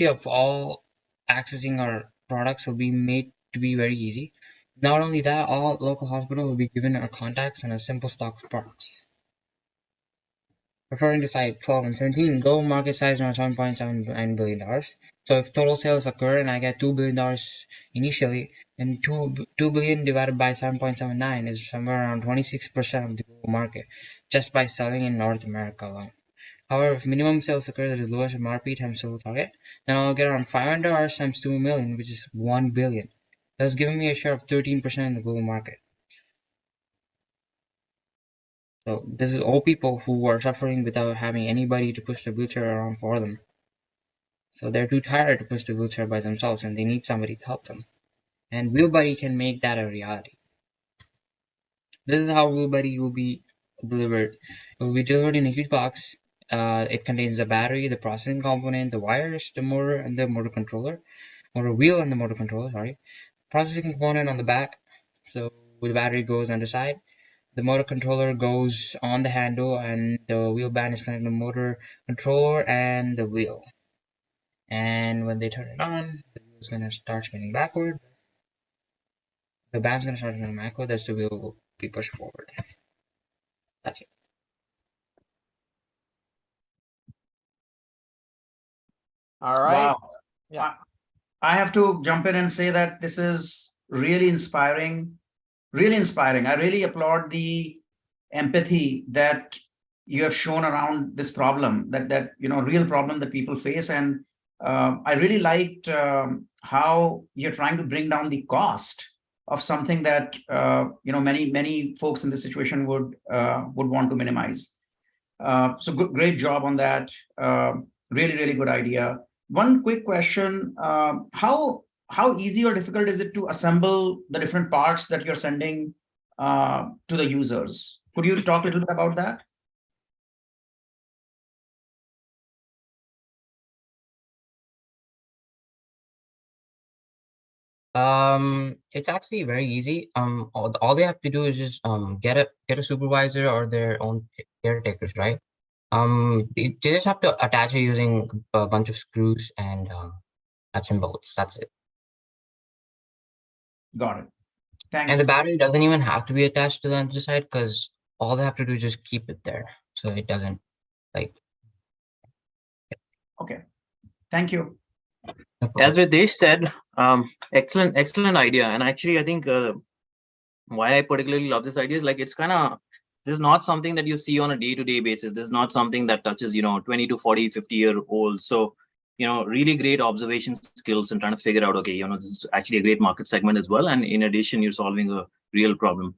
of all accessing our products will be made to be very easy. Not only that, all local hospitals will be given our contacts and a simple stock of products. Referring to slide 12 and 17, global market size around $7.79 billion. So if total sales occur and I get $2 billion initially, then 2 billion divided by 7.79 is somewhere around 26% of the global market, just by selling in North America alone. However, if minimum sales occur that is lowest MRP times total target, then I'll get around 500 hours times 2 million, which is 1 billion. Thus giving me a share of 13% in the global market. So this is all people who are suffering without having anybody to push the wheelchair around for them. So they're too tired to push the wheelchair by themselves and they need somebody to help them. And WheelBuddy can make that a reality. This is how WheelBuddy will be delivered. It will be delivered in a huge box. It contains the battery, the processing component, the wires, the motor, and the motor controller. Motor wheel and the motor controller, sorry. Processing component on the back. So the battery goes on the side. The motor controller goes on the handle and the wheel band is connected to the motor controller and the wheel. And when they turn it on, the wheel is going to start spinning backward. The band's going to start spinning backward, thus the wheel will be pushed forward. That's it. All right. Wow. Yeah. I have to jump in and say that this is really inspiring. Really inspiring. I really applaud the empathy that you have shown around this problem, that real problem that people face. And I really liked how you're trying to bring down the cost of something that many folks in this situation would want to minimize. So great job on that. Really, really good idea. One quick question: how easy or difficult is it to assemble the different parts that you're sending to the users? Could you talk a little bit about that? It's actually very easy. All they have to do is just get a supervisor or their own caretakers, right? They just have to attach it using a bunch of screws and nuts and bolts. That's it. Got it. Thanks. And the battery doesn't even have to be attached to the underside because all they have to do is just keep it there, so it doesn't like. Okay. Thank you. As Ritesh said, excellent idea. And actually, I think why I particularly love this idea is like this is not something that you see on a day-to-day basis. This is not something that touches 20 to 40, 50-year-olds. So really great observation skills and trying to figure out, okay, this is actually a great market segment as well. And in addition, you're solving a real problem.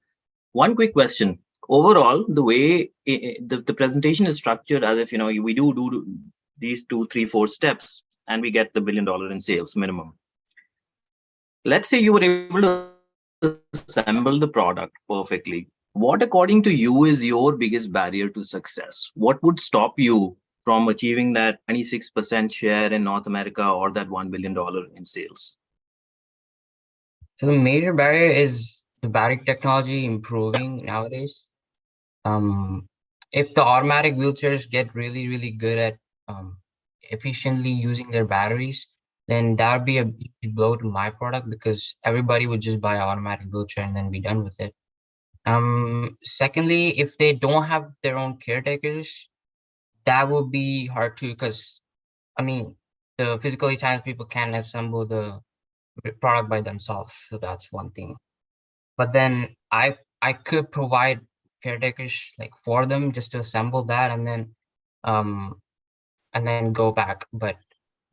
One quick question. Overall, the way the presentation is structured as if, we do these 2, 3, 4 steps and we get the $1 billion in sales minimum. Let's say you were able to assemble the product perfectly. What, according to you, is your biggest barrier to success? What would stop you from achieving that 26% share in North America or that $1 billion in sales? So the major barrier is the battery technology improving nowadays. If the automatic wheelchairs get really, really good at efficiently using their batteries, then that would be a huge blow to my product because everybody would just buy an automatic wheelchair and then be done with it. Secondly, if they don't have their own caretakers, that would be hard too because, the physically challenged people can't assemble the product by themselves. So that's one thing. But then I could provide caretakers for them just to assemble that and then go back. But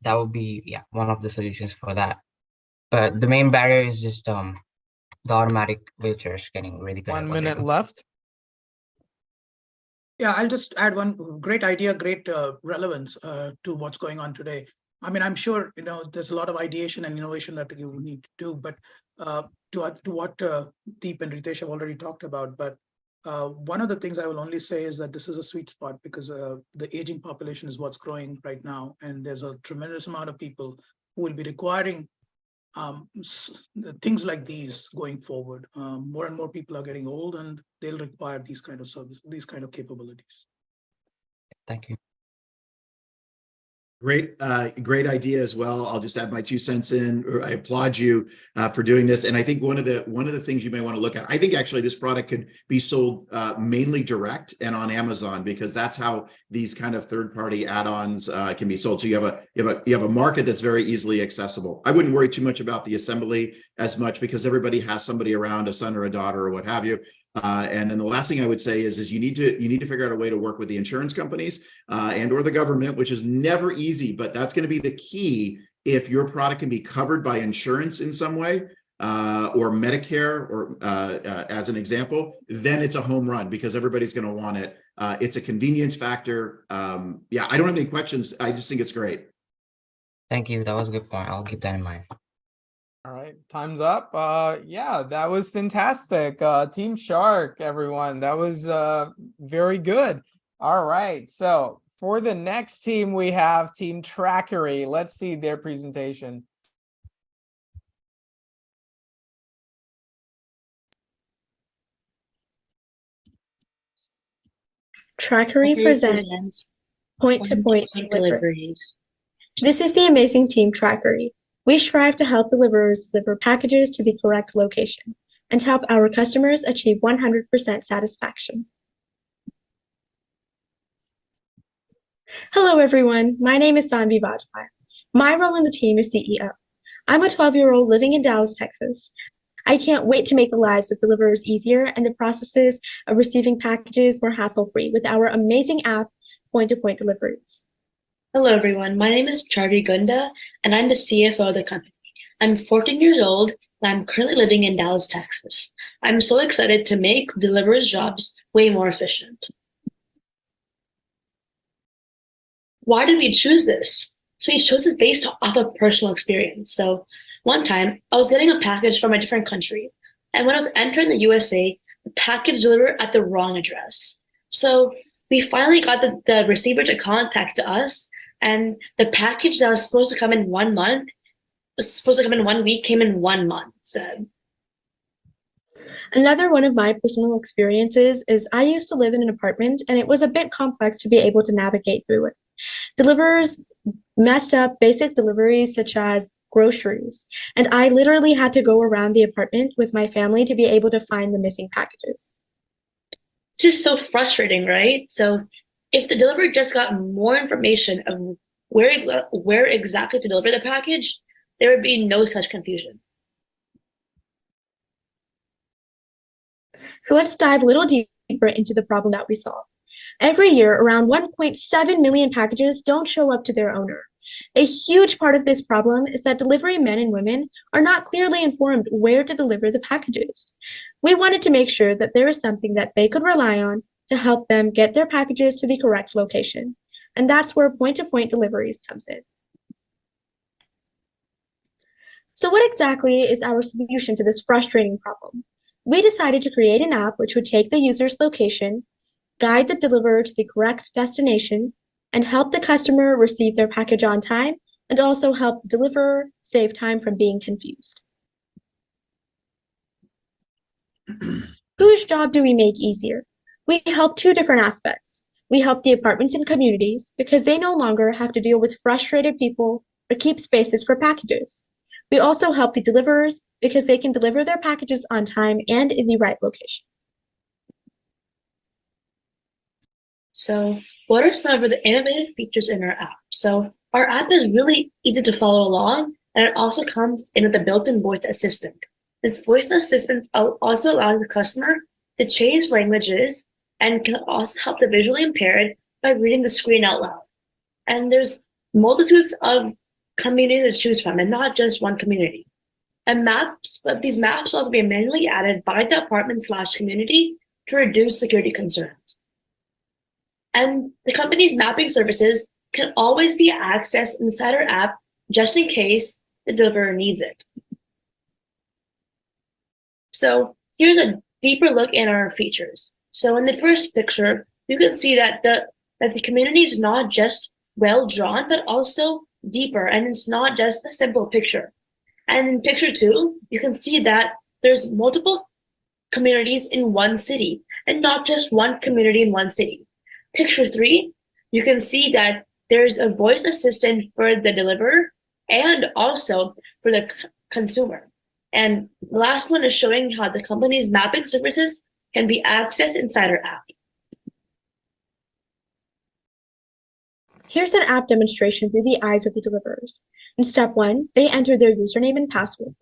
that would be one of the solutions for that. But the main barrier is just the automatic wheelchairs getting really good. 1 minute left. Yeah, I'll just add one great idea, great relevance to what's going on today. I'm sure there's a lot of ideation and innovation that you need to do, but to what Deep and Ritesh have already talked about. But one of the things I will only say is that this is a sweet spot because the aging population is what's growing right now, and there's a tremendous amount of people who will be requiring things like these going forward. More and more people are getting old, and they'll require these kind of service, these kind of capabilities. Thank you. Great, great idea as well. I'll just add my 2 cents in. I applaud you for doing this. And I think one of the things you may want to look at, I think actually this product could be sold mainly direct and on Amazon, because that's how these kind of third-party add-ons can be sold. So you have a market that's very easily accessible. I wouldn't worry too much about the assembly as much, because everybody has somebody around, a son or a daughter or what have you. And then the last thing I would say is you need to figure out a way to work with the insurance companies and or the government, which is never easy, but that's going to be the key. If your product can be covered by insurance in some way or Medicare, or as an example, then it's a home run, because everybody's going to want it. It's a convenience factor. Yeah, I don't have any questions. I just think it's great. Thank you. That was a good point. I'll keep that in mind. All right, time's up. Yeah, that was fantastic. Team Shark, everyone. That was very good. All right, so for the next team, we have Team Trackery. Let's see their presentation. Trackery presents point-to-point deliveries. This is the amazing team Trackery. We strive to help deliverers deliver packages to the correct location and to help our customers achieve 100% satisfaction. Hello, everyone. My name is Sanvi Vajpayee. My role in the team is CEO. I'm a 12-year-old living in Dallas, Texas. I can't wait to make the lives of deliverers easier and the processes of receiving packages more hassle-free with our amazing app, Point-to-Point Deliveries. Hello, everyone. My name is Charlie Gunda, and I'm the CFO of the company. I'm 14 years old, and I'm currently living in Dallas, Texas. I'm so excited to make deliverers' jobs way more efficient. Why did we choose this? So we chose this based off of personal experience. So one time, I was getting a package from a different country, and when I was entering the USA, the package delivered at the wrong address. So we finally got the receiver to contact us, and the package that was supposed to come in 1 month, was supposed to come in 1 week, came in 1 month instead. Another one of my personal experiences is I used to live in an apartment, and it was a bit complex to be able to navigate through it. Deliverers messed up basic deliveries such as groceries, and I literally had to go around the apartment with my family to be able to find the missing packages. It's just so frustrating, right? So if the deliverer just got more information of where exactly to deliver the package, there would be no such confusion. So let's dive a little deeper into the problem that we solve. Every year, around 1.7 million packages don't show up to their owner. A huge part of this problem is that delivery men and women are not clearly informed where to deliver the packages. We wanted to make sure that there is something that they could rely on to help them get their packages to the correct location. And that's where point-to-point deliveries comes in. So what exactly is our solution to this frustrating problem? We decided to create an app which would take the user's location, guide the deliverer to the correct destination, and help the customer receive their package on time, and also help the deliverer save time from being confused. Whose job do we make easier? We help 2 different aspects. We help the apartments and communities because they no longer have to deal with frustrated people or keep spaces for packages. We also help the deliverers because they can deliver their packages on time and in the right location. So what are some of the innovative features in our app? So our app is really easy to follow along, and it also comes in with a built-in voice assistant. This voice assistant also allows the customer to change languages and can also help the visually impaired by reading the screen out loud. And there's multitudes of communities to choose from, and not just one community. And maps, but these maps will also be manually added by the apartment/community to reduce security concerns. And the company's mapping services can always be accessed inside our app just in case the deliverer needs it. So here's a deeper look in our features. So in the first picture, you can see that the community is not just well drawn, but also deeper, and it's not just a simple picture. And in picture 2, you can see that there's multiple communities in one city and not just one community in one city. Picture 3, you can see that there's a voice assistant for the deliverer and also for the consumer. And the last one is showing how the company's mapping services can be accessed inside our app. Here's an app demonstration through the eyes of the deliverers. In step 1, they enter their username and password.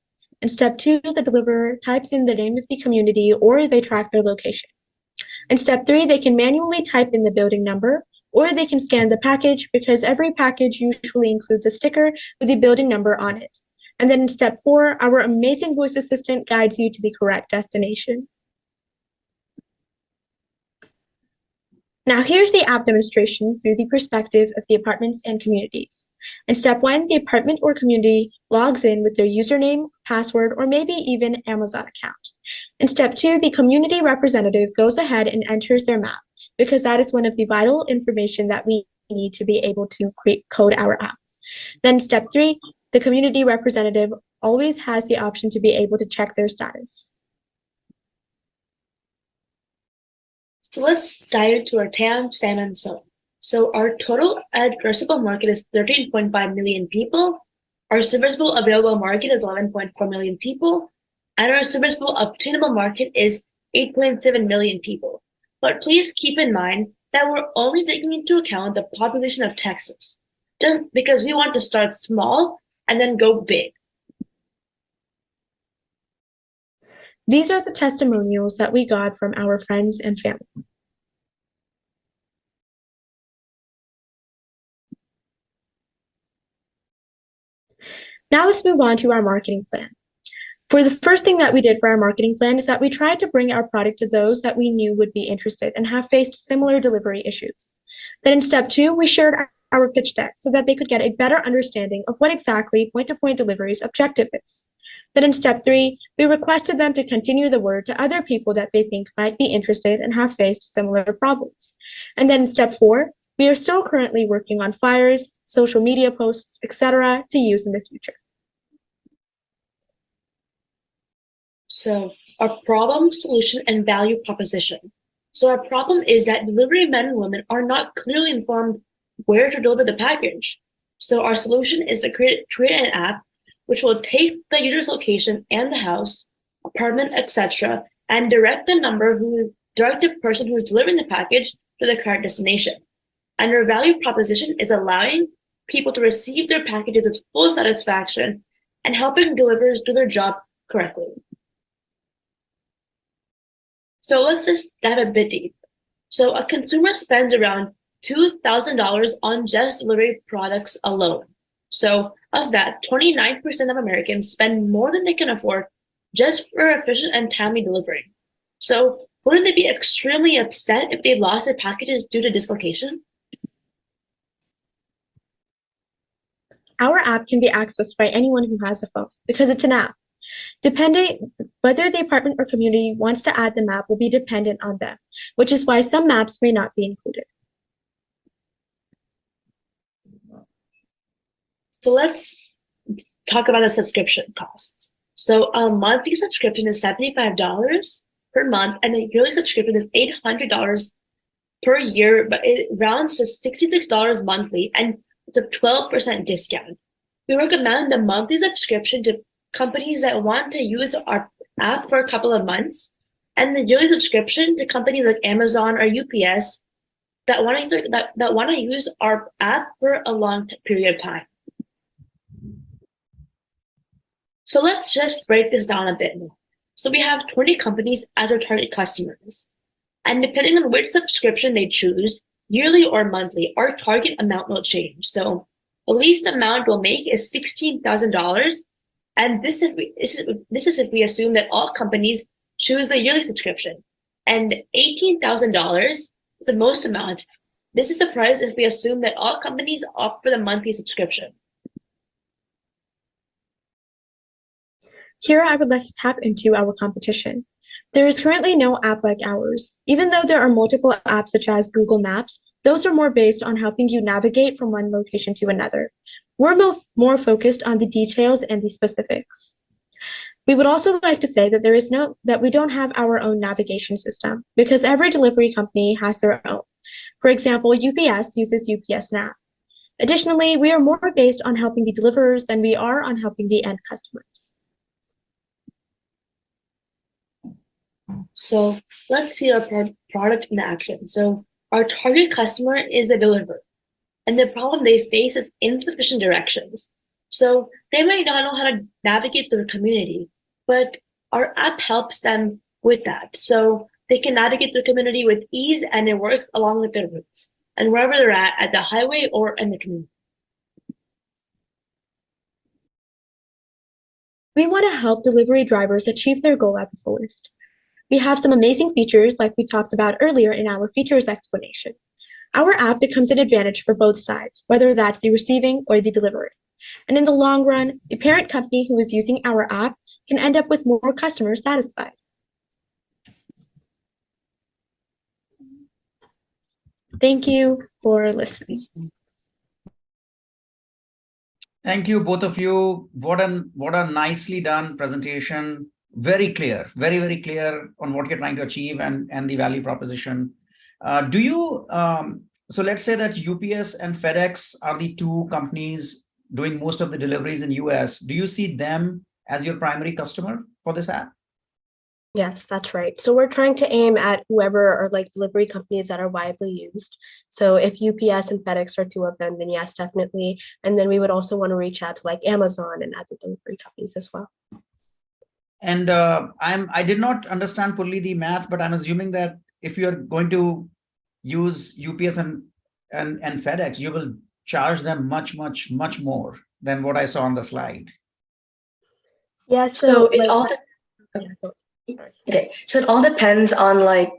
In step 2, the deliverer types in the name of the community or they track their location. In step 3, they can manually type in the building number or they can scan the package because every package usually includes a sticker with the building number on it. And then in step 4, our amazing voice assistant guides you to the correct destination. Now here's the app demonstration through the perspective of the apartments and communities. In step 1, the apartment or community logs in with their username, password, or maybe even Amazon account. In step 2, the community representative goes ahead and enters their map because that is one of the vital information that we need to be able to code our app. Then step 3, the community representative always has the option to be able to check their status. So let's dive into our TAM, SAM, and SOM. So our total addressable market is 13.5 million people. Our serviceable available market is 11.4 million people. And our serviceable obtainable market is 8.7 million people. But please keep in mind that we're only taking into account the population of Texas, just because we want to start small and then go big. These are the testimonials that we got from our friends and family. Now let's move on to our marketing plan. For the first thing that we did for our marketing plan is that we tried to bring our product to those that we knew would be interested and have faced similar delivery issues. Then in step 2, we shared our pitch deck so that they could get a better understanding of what exactly point-to-point delivery's objective is. Then in step 3, we requested them to continue the word to other people that they think might be interested and have faced similar problems. And then in step 4, we are still currently working on flyers, social media posts, etc. to use in the future. So our problem, solution, and value proposition. So our problem is that delivery men and women are not clearly informed where to deliver the package. So our solution is to create an app which will take the user's location and the house, apartment, etc., and direct the person who is delivering the package to the correct destination. And our value proposition is allowing people to receive their packages with full satisfaction and helping deliverers do their job correctly. So let's just dive a bit deep. So a consumer spends around $2,000 on just delivery products alone. So of that, 29% of Americans spend more than they can afford just for efficient and timely delivery. So wouldn't they be extremely upset if they lost their packages due to dislocation? Our app can be accessed by anyone who has a phone because it's an app. Depending whether the apartment or community wants to add the map will be dependent on them, which is why some maps may not be included. So let's talk about the subscription costs. So a monthly subscription is $75 per month, and a yearly subscription is $800 per year, but it rounds to $66 monthly, and it's a 12% discount. We recommend the monthly subscription to companies that want to use our app for a couple of months, and the yearly subscription to companies like Amazon or UPS that want to use our app for a long period of time. So let's just break this down a bit more. So we have 20 companies as our target customers, and depending on which subscription they choose, yearly or monthly, our target amount will change. So the least amount we'll make is $16,000. And this is if we assume that all companies choose the yearly subscription. And $18,000 is the most amount. This is the price if we assume that all companies opt for the monthly subscription. Here I would like to tap into our competition. There is currently no app like ours. Even though there are multiple apps such as Google Maps, those are more based on helping you navigate from one location to another. We're more focused on the details and the specifics. We would also like to say that we don't have our own navigation system because every delivery company has their own. For example, UPS uses UPS Nav. Additionally, we are more based on helping the deliverers than we are on helping the end customers. So let's see our product in action. So our target customer is the deliverer, and the problem they face is insufficient directions. So they might not know how to navigate through the community, but our app helps them with that. So they can navigate the community with ease, and it works along with their routes and wherever they're at the highway or in the community. We want to help delivery drivers achieve their goal at the fullest. We have some amazing features like we talked about earlier in our features explanation. Our app becomes an advantage for both sides, whether that's the receiving or the delivery. And in the long run, the parent company who is using our app can end up with more customers satisfied. Thank you for listening. Thank you, both of you. What a nicely done presentation. Very clear, very, very clear on what you're trying to achieve and the value proposition. So let's say that UPS and FedEx are the two companies doing most of the deliveries in US. Do you see them as your primary customer for this app? Yes, that's right. So we're trying to aim at whoever are like delivery companies that are widely used. So if UPS and FedEx are two of them, then yes, definitely. And then we would also want to reach out to like Amazon and other delivery companies as well. And I did not understand fully the math, but I'm assuming that if you're going to use UPS and FedEx, you will charge them much more than what I saw on the slide. Yeah, so it all okay, so it all depends on like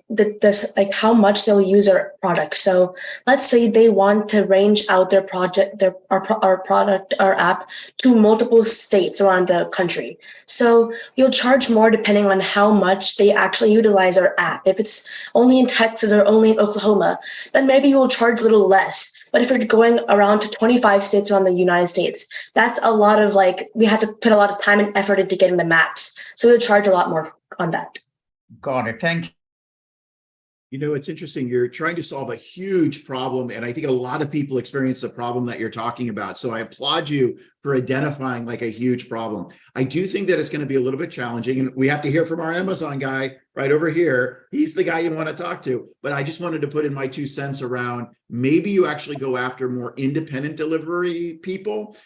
like how much they'll use our product. So let's say they want to range out their our app to multiple states around the country. So you'll charge more depending on how much they actually utilize our app. If it's only in Texas or only in Oklahoma, then maybe you'll charge a little less. But if you're going around to 25 states around the United States, that's a lot of like, we have to put a lot of time and effort into getting the maps. So we'll charge a lot more on that. Got it. Thank you. You know, it's interesting. You're trying to solve a huge problem, and I think a lot of people experience the problem that you're talking about. So I applaud you for identifying like a huge problem. I do think that it's going to be a little bit challenging, and we have to hear from our Amazon guy right over here. He's the guy you want to talk to. But I just wanted to put in my 2 cents around maybe you actually go after more independent delivery people,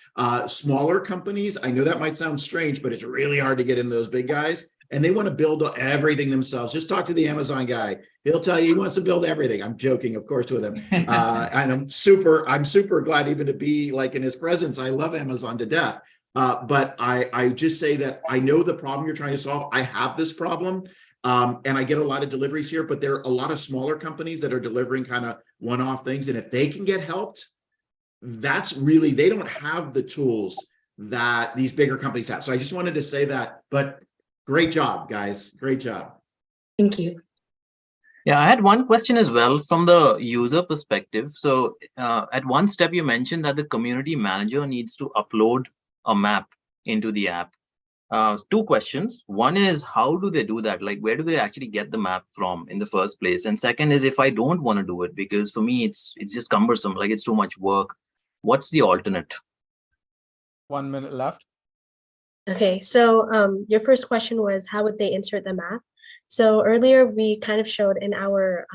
smaller companies. I know that might sound strange, but it's really hard to get in those big guys. And they want to build everything themselves. Just talk to the Amazon guy. He'll tell you he wants to build everything. I'm joking, of course, with him. And I'm super glad even to be like in his presence. I love Amazon to death. But I just say that I know the problem you're trying to solve. I have this problem. And I get a lot of deliveries here, but there are a lot of smaller companies that are delivering kind of one-off things. And if they can get helped, that's really, they don't have the tools that these bigger companies have. So I just wanted to say that, but great job, guys. Great job. Thank you. Yeah, I had one question as well from the user perspective. So at one step, you mentioned that the community manager needs to upload a map into the app. 2 questions. One is, how do they do that? Like, where do they actually get the map from in the first place? And second is, if I don't want to do it, because for me, it's just cumbersome, like it's too much work. What's the alternate? 1 minute left. Okay, so your first question was how would they insert the map? So earlier we kind of showed in our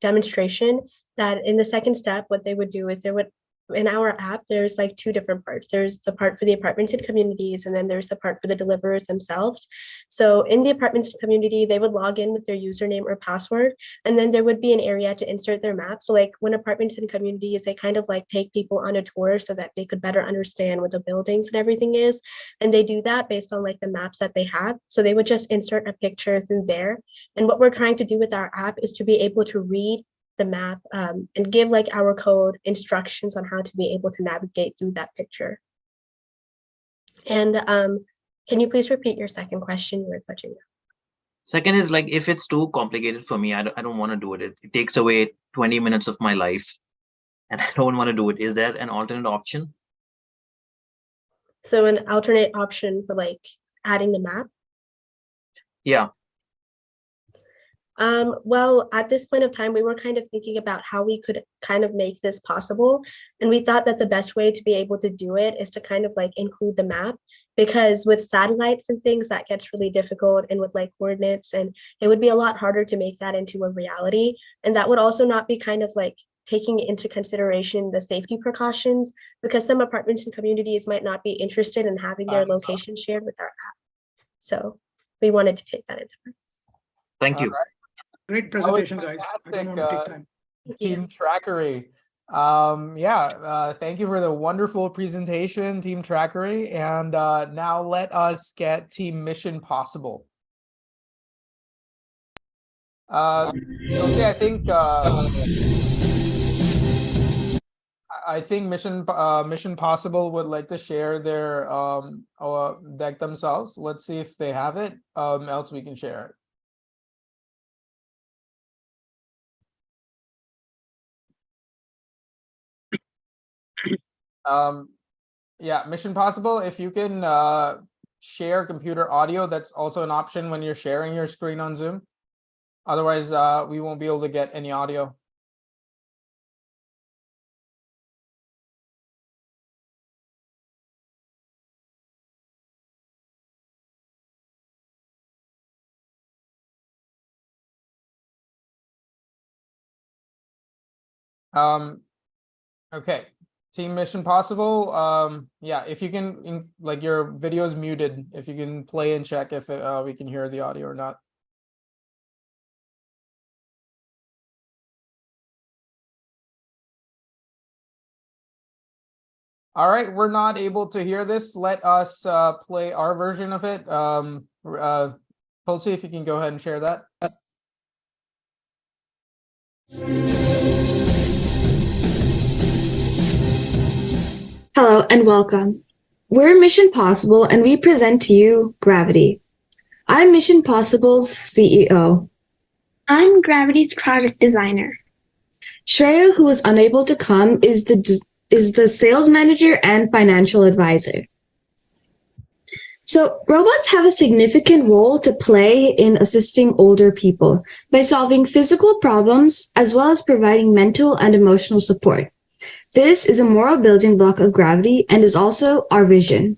demonstration that in the second step, what they would do is they would, in our app, there's like 2 different parts. There's the part for the apartments and communities, and then there's the part for the deliverers themselves. So in the apartments and community, they would log in with their username or password, and then there would be an area to insert their map. So like when apartments and communities, they kind of like take people on a tour so that they could better understand what the buildings and everything is. And they do that based on like the maps that they have. So they would just insert a picture through there. And what we're trying to do with our app is to be able to read the map and give like our code instructions on how to be able to navigate through that picture. And can you please repeat your second question? You were touching that. Second is, like, if it's too complicated for me, I don't want to do it. It takes away 20 minutes of my life and I don't want to do it. Is there an alternate option? So an alternate option for like adding the map? Yeah. Well, at this point of time, we were kind of thinking about how we could kind of make this possible. And we thought that the best way to be able to do it is to kind of like include the map, because with satellites and things that gets really difficult, and with like coordinates, and it would be a lot harder to make that into a reality. And that would also not be kind of like taking into consideration the safety precautions, because some apartments and communities might not be interested in having their location shared with our app. So we wanted to take that into account. Thank you. Great presentation, guys. I don't want to take time. Team Trackery. Thank you for the wonderful presentation, Team Trackery. And now let us get Team Mission Possible. Okay, I think Mission Possible would like to share their deck themselves. Let's see if they have it. Else we can share it. Mission Possible, if you can share computer audio, that's also an option when you're sharing your screen on Zoom. Otherwise, we won't be able to get any audio. Okay. Team Mission Possible. If you can, like, your video is muted. If you can play and check if we can hear the audio or not. All right, we're not able to hear this. Let us play our version of it. Tulsi, if you can go ahead and share that. Hello and welcome. We're Mission Possible and we present to you Gravity. I'm Mission Possible's CEO. I'm Gravity's project designer. Shreya, who was unable to come, is the sales manager and financial advisor. So robots have a significant role to play in assisting older people by solving physical problems as well as providing mental and emotional support. This is a moral building block of Gravity and is also our vision.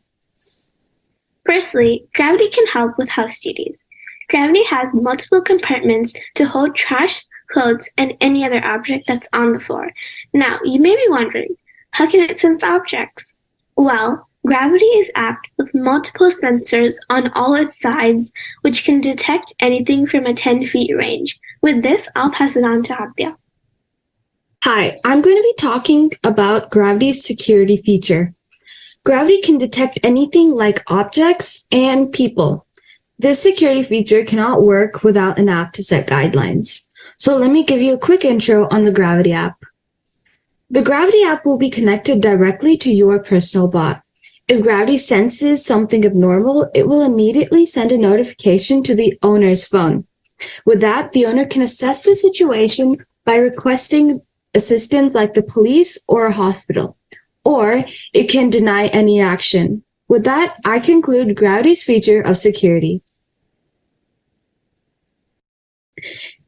Firstly, Gravity can help with house duties. Gravity has multiple compartments to hold trash, clothes, and any other object that's on the floor. Now, you may be wondering, how can it sense objects? Well, Gravity is apt with multiple sensors on all its sides, which can detect anything from a 10-feet range. With this, I'll pass it on to Abhya. Hi, I'm going to be talking about Gravity's security feature. Gravity can detect anything like objects and people. This security feature cannot work without an app to set guidelines. So let me give you a quick intro on the Gravity app. The Gravity app will be connected directly to your personal bot. If Gravity senses something abnormal, it will immediately send a notification to the owner's phone. With that, the owner can assess the situation by requesting assistance like the police or a hospital, or it can deny any action. With that, I conclude Gravity's feature of security.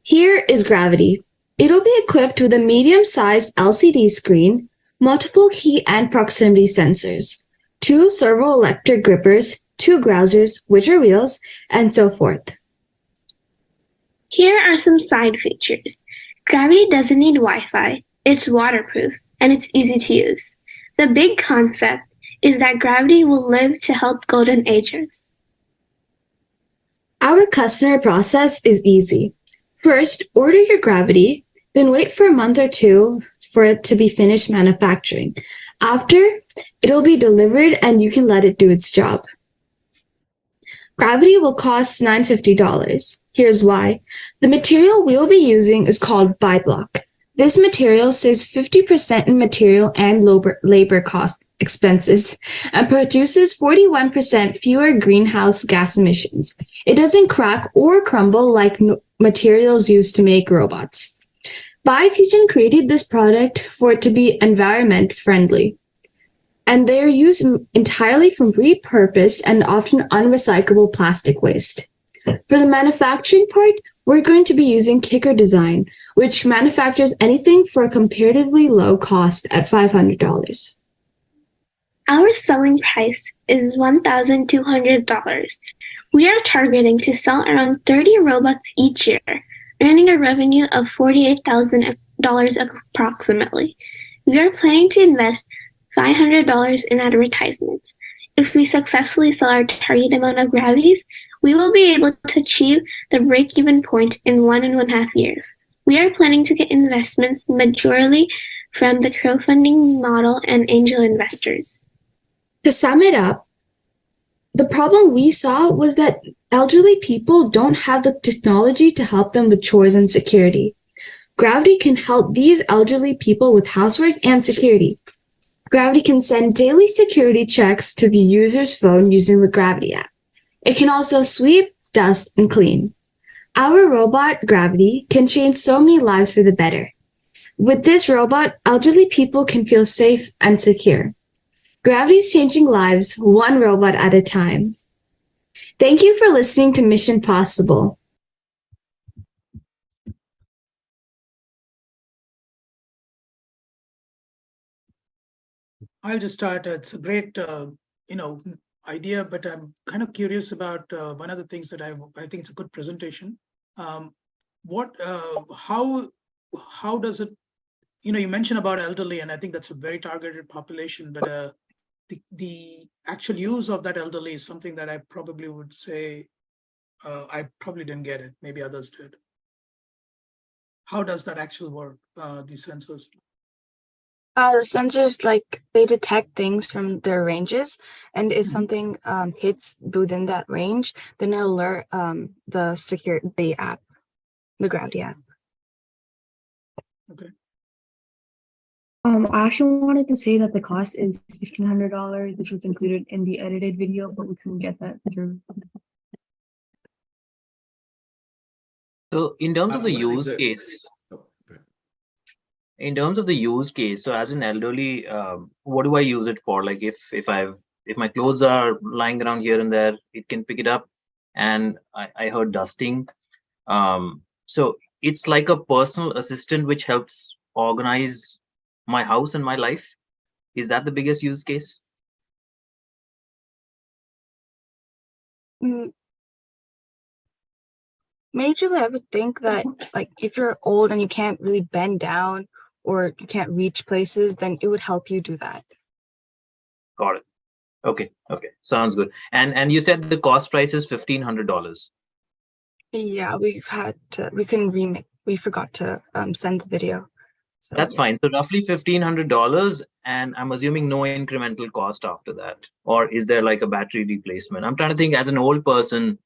Here is Gravity. It'll be equipped with a medium-sized LCD screen, multiple heat and proximity sensors, 2 servo-electric grippers, 2 grousers, which are wheels, and so forth. Here are some side features. Gravity doesn't need Wi-Fi, it's waterproof, and it's easy to use. The big concept is that Gravity will live to help golden agers. Our customer process is easy. First, order your Gravity, then wait for a month or 2 for it to be finished manufacturing. After, it'll be delivered and you can let it do its job. Gravity will cost $950. Here's why. The material we'll be using is called BiBlock. This material saves 50% in material and labor cost expenses and produces 41% fewer greenhouse gas emissions. It doesn't crack or crumble like materials used to make robots. Bifusion created this product for it to be environment friendly. and they are used entirely from repurposed and often unrecyclable plastic waste. For the manufacturing part, we're going to be using Kicker Design, which manufactures anything for a comparatively low cost at $500. Our selling price is $1,200. We are targeting to sell around 30 robots each year, earning a revenue of $48,000 approximately. We are planning to invest $500 in advertisements. If we successfully sell our target amount of gravities, we will be able to achieve the break-even point in 1.5 years. We are planning to get investments majorly from the crowdfunding model and angel investors. To sum it up, the problem we saw was that elderly people don't have the technology to help them with chores and security. Gravity can help these elderly people with housework and security. Gravity can send daily security checks to the user's phone using the Gravity app. It can also sweep, dust, and clean. Our robot, Gravity, can change so many lives for the better. With this robot, elderly people can feel safe and secure. Gravity is changing lives one robot at a time. Thank you for listening to Mission Possible. I'll just start. It's a great, idea, but I'm kind of curious about one of the things that I think it's a good presentation. How does it, you mentioned about elderly, and I think that's a very targeted population, but the actual use of that elderly is something that I probably would say I probably didn't get it. Maybe others did. How does that actually work, these sensors? The sensors, they detect things from their ranges, and if something hits within that range, then it'll alert the app, the Gravity app. Okay. I actually wanted to say that the cost is $1,500, which was included in the edited video, but we couldn't get that through. So in terms of the use case, so as an elderly, what do I use it for? Like if my clothes are lying around here and there, it can pick it up. And I heard dusting. So it's like a personal assistant which helps organize my house and my life. Is that the biggest use case? Majorly, I would think that if you're old and you can't really bend down or you can't reach places, then it would help you do that. Got it. Okay. Sounds good. And you said the cost price is $1,500. Yeah, we forgot to send the video. So, that's fine. So roughly $1,500, and I'm assuming no incremental cost after that. Or is there like a battery replacement? I'm trying to think, as an old person,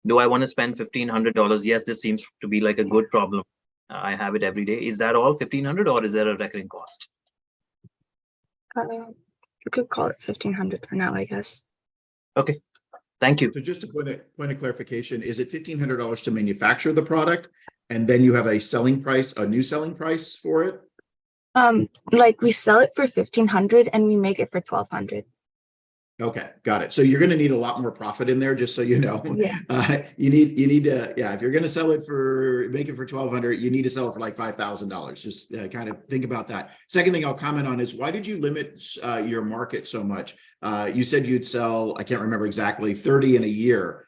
do I want to spend $1,500? Yes, this seems to be like a good problem. I have it every day. Is that all $1,500, or is there a recurring cost? You could call it $1,500 for now, I guess. Okay, thank you. So just a point of clarification, is it $1,500 to manufacture the product, and then you have a new selling price for it? We sell it for $1,500 and we make it for $1,200. Okay, got it. So you're going to need a lot more profit in there, just so you know. Yeah. You need to, if you're going to make it for $1,200, you need to sell it for like $5,000. Just kind of think about that. Second thing I'll comment on is, why did you limit your market so much? You said you'd sell, I can't remember exactly, 30 in a year.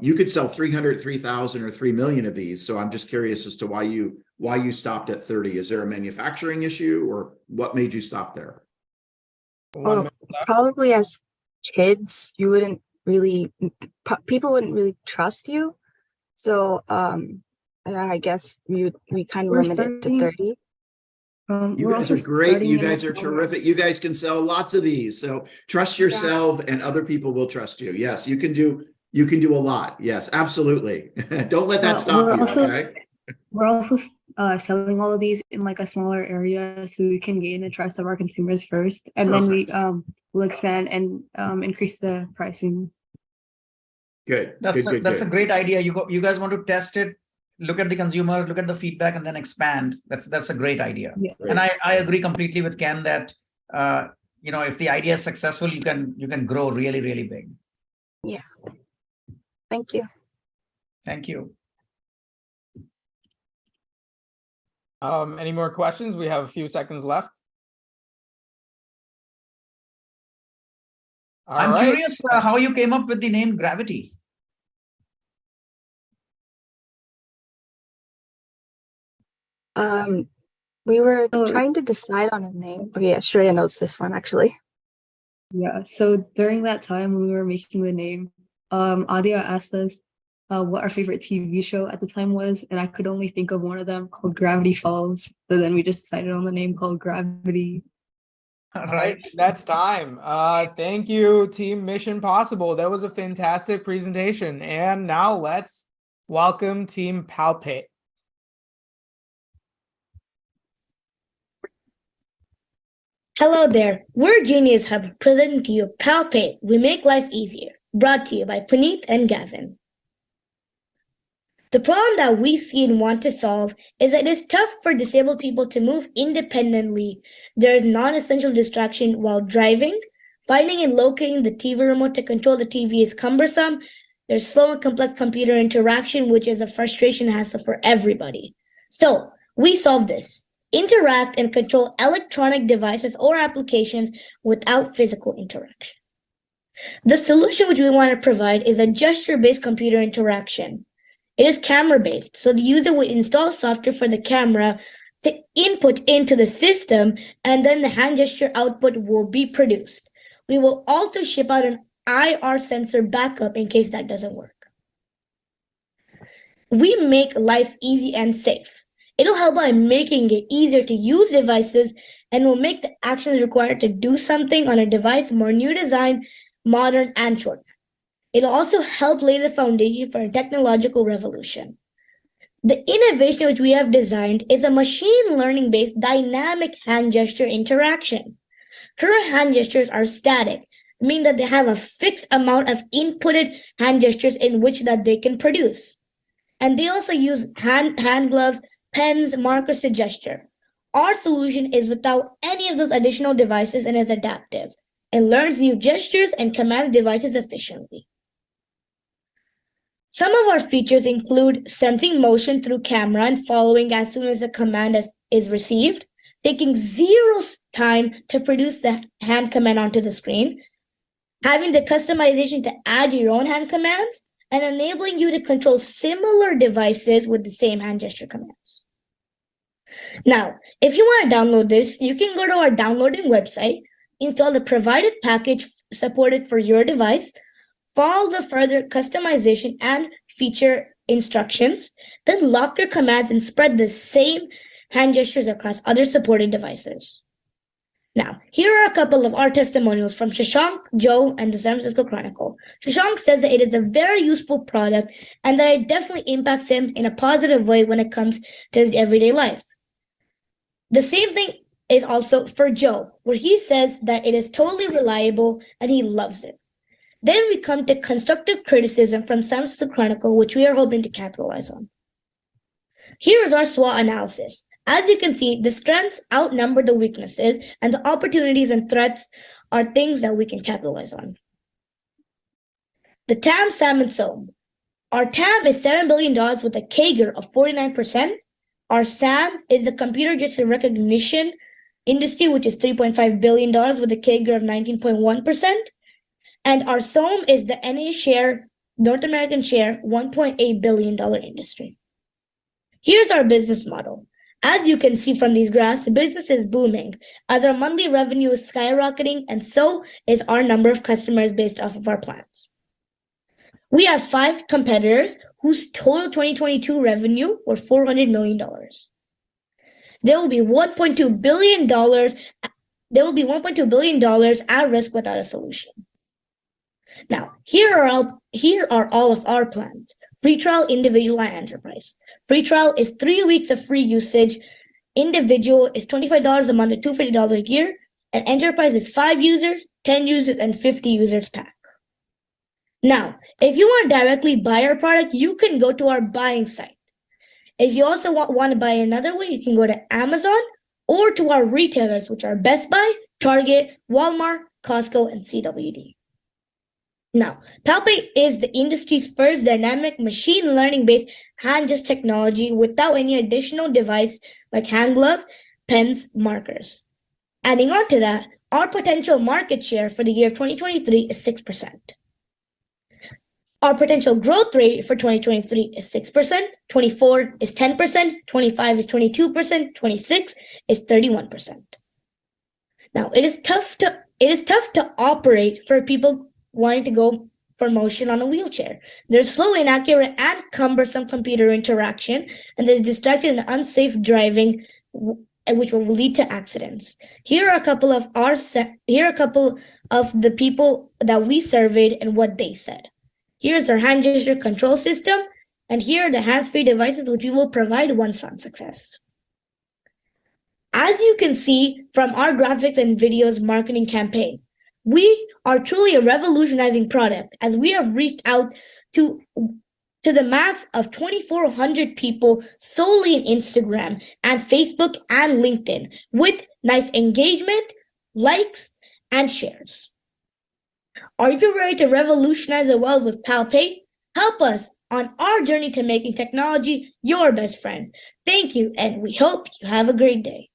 You could sell 300, 3,000, or 3 million of these. So I'm just curious as to why you stopped at 30. Is there a manufacturing issue, or what made you stop there? Well, probably as kids, people wouldn't really trust you. So I guess we kind of limited it to 30. You guys are great. You guys are terrific. You guys can sell lots of these. So trust yourself, and other people will trust you. Yes, you can do a lot. Yes, absolutely. Don't let that stop you. Okay. We're also selling all of these in like a smaller area, so we can gain the trust of our consumers first, and Perfect. then we'll expand and increase the pricing. Good. That's a great idea. You guys want to test it, look at the consumer, look at the feedback, and then expand. That's a great idea. Yeah. And I agree completely with Ken that if the idea is successful, you can grow really, really big. Yeah. Thank you. Thank you. Any more questions? We have a few seconds left. I'm right. curious how you came up with the name Gravity. We were trying to decide on a name. Okay, yeah, Shreya knows this one actually. Yeah, so during that time when we were making the name, Adia asked us what our favorite TV show at the time was, and I could only think of one of them called Gravity Falls. So then we just decided on the name called Gravity. All right, that's time. Thank you, Team Mission Possible. That was a fantastic presentation. And now let's welcome Team Palpate. Hello there, we're Genius Hub presenting to you Palpate, We Make Life Easier, brought to you by Puneet and Gavin. The problem that we see and want to solve is that it is tough for disabled people to move independently. There is non-essential distraction while driving. Finding and locating the TV remote to control the TV is cumbersome. There's slow and complex computer interaction, which is a frustration and hassle for everybody. So we solve this. Interact and control electronic devices or applications without physical interaction. The solution which we want to provide is a gesture-based computer interaction. It is camera-based, so the user will install software for the camera to input into the system, and then the hand gesture output will be produced. We will also ship out an IR sensor backup in case that doesn't work. We make life easy and safe. It'll help by making it easier to use devices and will make the actions required to do something on a device more new design, modern, and short. It'll also help lay the foundation for a technological revolution. The innovation which we have designed is a machine learning-based dynamic hand gesture interaction. Current hand gestures are static, meaning that they have a fixed amount of inputted hand gestures in which that they can produce. And they also use hand gloves, pens, markers to gesture. Our solution is without any of those additional devices and is adaptive. It learns new gestures and commands devices efficiently. Some of our features include sensing motion through camera and following as soon as a command is received, taking zero time to produce the hand command onto the screen, having the customization to add your own hand commands, and enabling you to control similar devices with the same hand gesture commands. Now, if you want to download this, you can go to our downloading website, install the provided package supported for your device, follow the further customization and feature instructions, then lock your commands and spread the same hand gestures across other supported devices. Now, here are a couple of our testimonials from Shashank, Joe, and the San Francisco Chronicle. Shashank says that it is a very useful product and that it definitely impacts him in a positive way when it comes to his everyday life. The same thing is also for Joe, where he says that it is totally reliable and he loves it. Then we come to constructive criticism from San Francisco Chronicle, which we are hoping to capitalize on. Here is our SWOT analysis. As you can see, the strengths outnumber the weaknesses, and the opportunities and threats are things that we can capitalize on. The TAM, SAM, and SOM. Our TAM is $7 billion with a CAGR of 49%. Our SAM is the computer gesture recognition industry, which is $3.5 billion with a CAGR of 19.1%. And our SOM is the NA share, North American share, $1.8 billion industry. Here's our business model. As you can see from these graphs, the business is booming as our monthly revenue is skyrocketing, and so is our number of customers based off of our plans. We have 5 competitors whose total 2022 revenue were $400 million. There will be $1.2 billion. There will be $1.2 billion at risk without a solution. Now, here are all of our plans: free trial, individual, and enterprise. Free trial is 3 weeks of free usage. Individual is $25 a month or $250 a year. And enterprise is 5 users, 10 users, and 50 users pack. Now, if you want to directly buy our product, you can go to our buying site. If you also want to buy another way, you can go to Amazon or to our retailers, which are Best Buy, Target, Walmart, Costco, and CWD. Now, Palpate is the industry's first dynamic machine learning-based hand gest technology without any additional device like hand gloves, pens, markers. Adding on to that, our potential market share for the year 2023 is 6%. Our potential growth rate for 2023 is 6%, 24 is 10%, 25 is 22%, 26 is 31%. Now, it is tough to operate for people wanting to go for motion on a wheelchair. There's slow, inaccurate, and cumbersome computer interaction, and there's distracted and unsafe driving, which will lead to accidents. Here are a couple of the people that we surveyed and what they said. Here's our hand gesture control system, and here are the hands-free devices which we will provide once found success. As you can see from our graphics and videos marketing campaign, we are truly a revolutionizing product as we have reached out to the max of 2,400 people solely in Instagram and Facebook and LinkedIn with nice engagement, likes, and shares. Are you ready to revolutionize the world with Palpate? Help us on our journey to making technology your best friend. Thank you, and we hope you have a great day.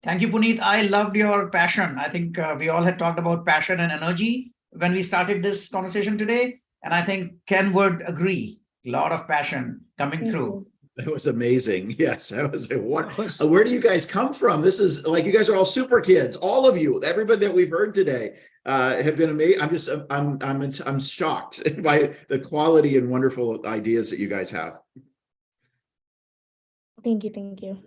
Thank you, Puneet. I loved your passion. I think we all had talked about passion and energy when we started this conversation today. And I think Ken would agree. A lot of passion coming through. That was amazing. Yes, that was where do you guys come from? This is like, you guys are all super kids. All of you, everybody that we've heard today have been amazing. I'm shocked by the quality and wonderful ideas that you guys have. Thank you.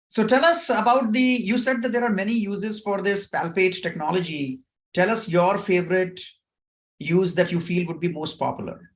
So tell us about you said that there are many uses for this Palpate technology. Tell us your favorite use that you feel would be most popular.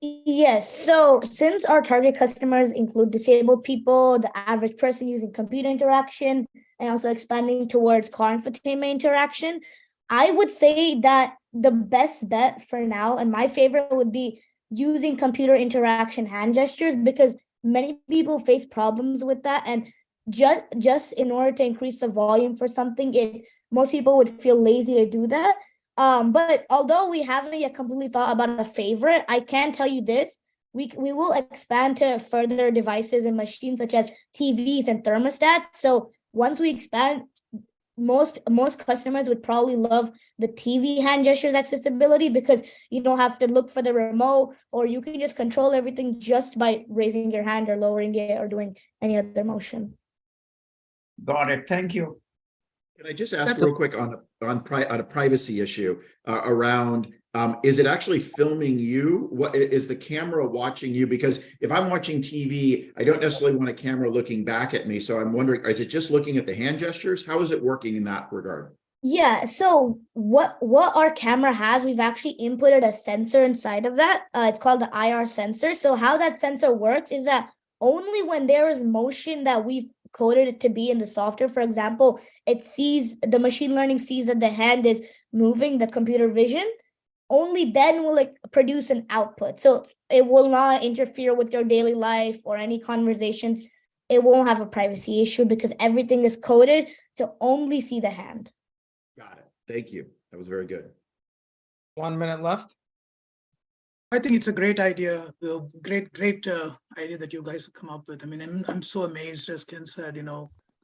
Yes, so since our target customers include disabled people, the average person using computer interaction, and also expanding towards car infotainment interaction, I would say that the best bet for now, and my favorite, would be using computer interaction hand gestures, because many people face problems with that, and just in order to increase the volume for something, most people would feel lazy to do that. But although we haven't yet completely thought about a favorite, I can tell you this: we will expand to further devices and machines such as TVs and thermostats. So once we expand, most customers would probably love the TV hand gestures accessibility, because you don't have to look for the remote, or you can just control everything just by raising your hand or lowering it or doing any other motion. Got it. Thank you. Can I just ask real quick on a privacy issue around, is it actually filming you? What is the camera watching you? Because if I'm watching TV, I don't necessarily want a camera looking back at me. So I'm wondering, is it just looking at the hand gestures? How is it working in that regard? Yeah, so what our camera has, we've actually inputted a sensor inside of that. It's called the IR sensor. So how that sensor works is that only when there is motion that we've coded it to be in the software, for example, the machine learning sees that the hand is moving, the computer vision, only then will it produce an output. So it will not interfere with your daily life or any conversations. It won't have a privacy issue because everything is coded to only see the hand. Got it. Thank you. That was very good. 1 minute left. I think it's a great idea. Great idea that you guys have come up with. I mean, I'm so amazed, as Ken said,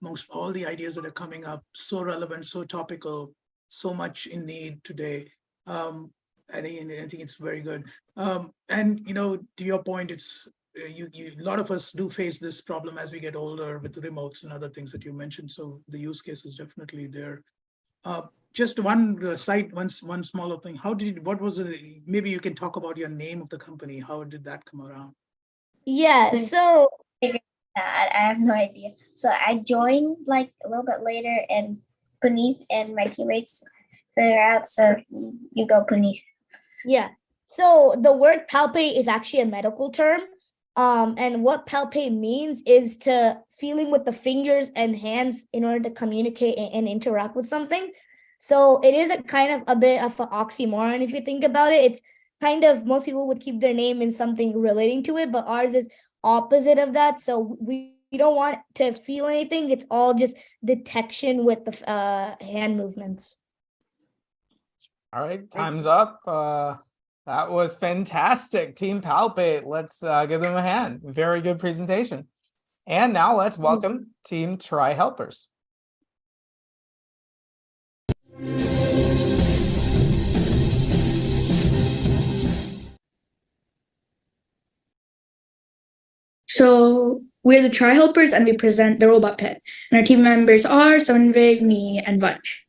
most all the ideas that are coming up, so relevant, so topical, so much in need today. I think it's very good. And to your point, it's a lot of us do face this problem as we get older with the remotes and other things that you mentioned. So the use case is definitely there. Just one one smaller thing. What was it? Maybe you can talk about your name of the company. How did that come around? Yeah, so I have no idea. So I joined like a little bit later, and Puneet and my teammates figured out. So you go, Puneet. Yeah. So the word palpate is actually a medical term. And what palpate means is to feeling with the fingers and hands in order to communicate and interact with something. So it is a kind of a bit of an oxymoron if you think about it. It's kind of, most people would keep their name in something relating to it, but ours is opposite of that. So we don't want to feel anything. It's all just detection with the hand movements. All right, time's up. That was fantastic, Team Palpate. Let's give them a hand. Very good presentation. And now let's welcome Team Try Helpers. So we're the Try Helpers and we present the robot pet. And our team members are Sunvig, me, and Vansh.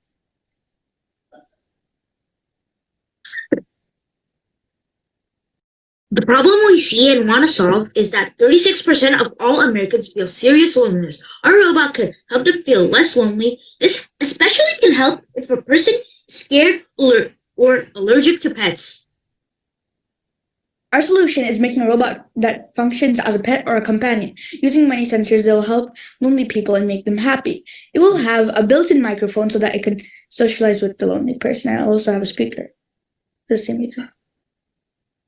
The problem we see and want to solve is that 36% of all Americans feel serious loneliness. Our robot could help them feel less lonely. This especially can help if a person is scared or allergic to pets. Our solution is making a robot that functions as a pet or a companion. Using many sensors that will help lonely people and make them happy. It will have a built-in microphone so that it can socialize with the lonely person. And also have a speaker. The same reason.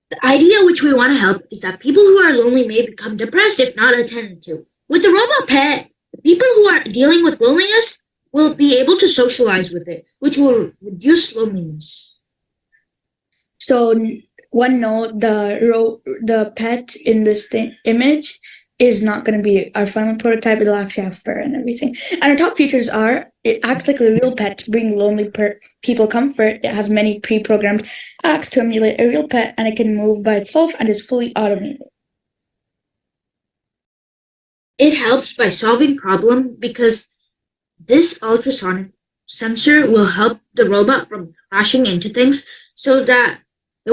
The idea which we want to help is that people who are lonely may become depressed if not attended to. With the robot pet, the people who are dealing with loneliness will be able to socialize with it, which will reduce loneliness. So one note, the pet in this image is not going to be our final prototype. It'll actually have fur and everything. And our top features are, it acts like a real pet to bring lonely people comfort. It has many pre-programmed acts to emulate a real pet, and it can move by itself and is fully automated. It helps by solving problem because this ultrasonic sensor will help the robot from crashing into things so that the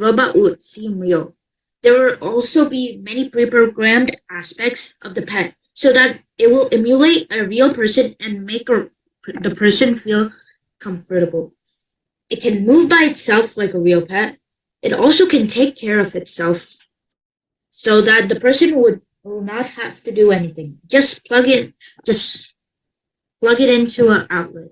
robot would seem real. There will also be many pre-programmed aspects of the pet so that it will emulate a real person and make the person feel comfortable. It can move by itself like a real pet. It also can take care of itself so that the person will not have to do anything. Just plug it into an outlet.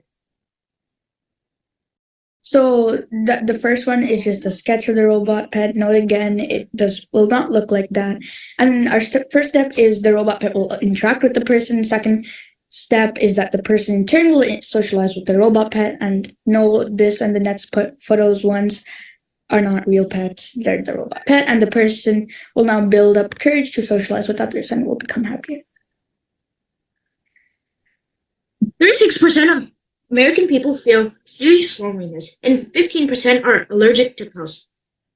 So the first one is just a sketch of the robot pet. Note again, it will not look like that. And our first step is the robot pet will interact with the person. Second step is that the person in turn will socialize with the robot pet. And know this and the next photos ones are not real pets. They're the robot pet. And the person will now build up courage to socialize with others and will become happier. 36% of American people feel serious loneliness, and 15% are allergic to pets.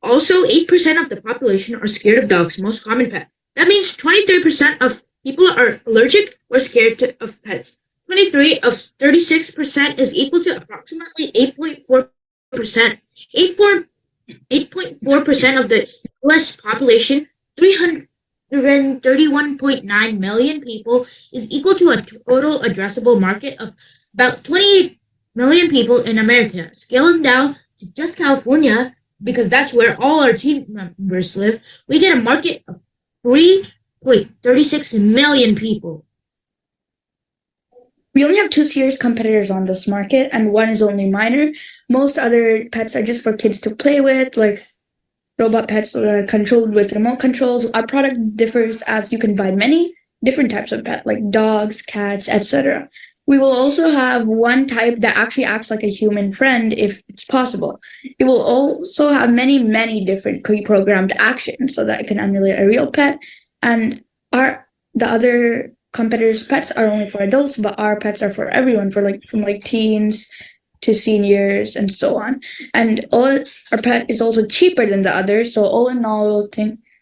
Also, 8% of the population are scared of dogs, most common pet. That means 23% of people are allergic or scared of pets. 23 of 36% is equal to approximately 8.4%. 8.4% of the U.S. population, 331.9 million people, is equal to a total addressable market of about 28 million people in America. Scaling down to just California, because that's where all our team members live, we get a market of 3.36 million people. We only have 2 serious competitors on this market, and one is only minor. Most other pets are just for kids to play with, like robot pets that are controlled with remote controls. Our product differs as you can buy many different types of pets, like dogs, cats, etc. We will also have one type that actually acts like a human friend if it's possible. It will also have many, many different pre-programmed actions so that it can emulate a real pet. And the other competitors' pets are only for adults, but our pets are for everyone, from teens to seniors and so on. And our pet is also cheaper than the others. So all in all,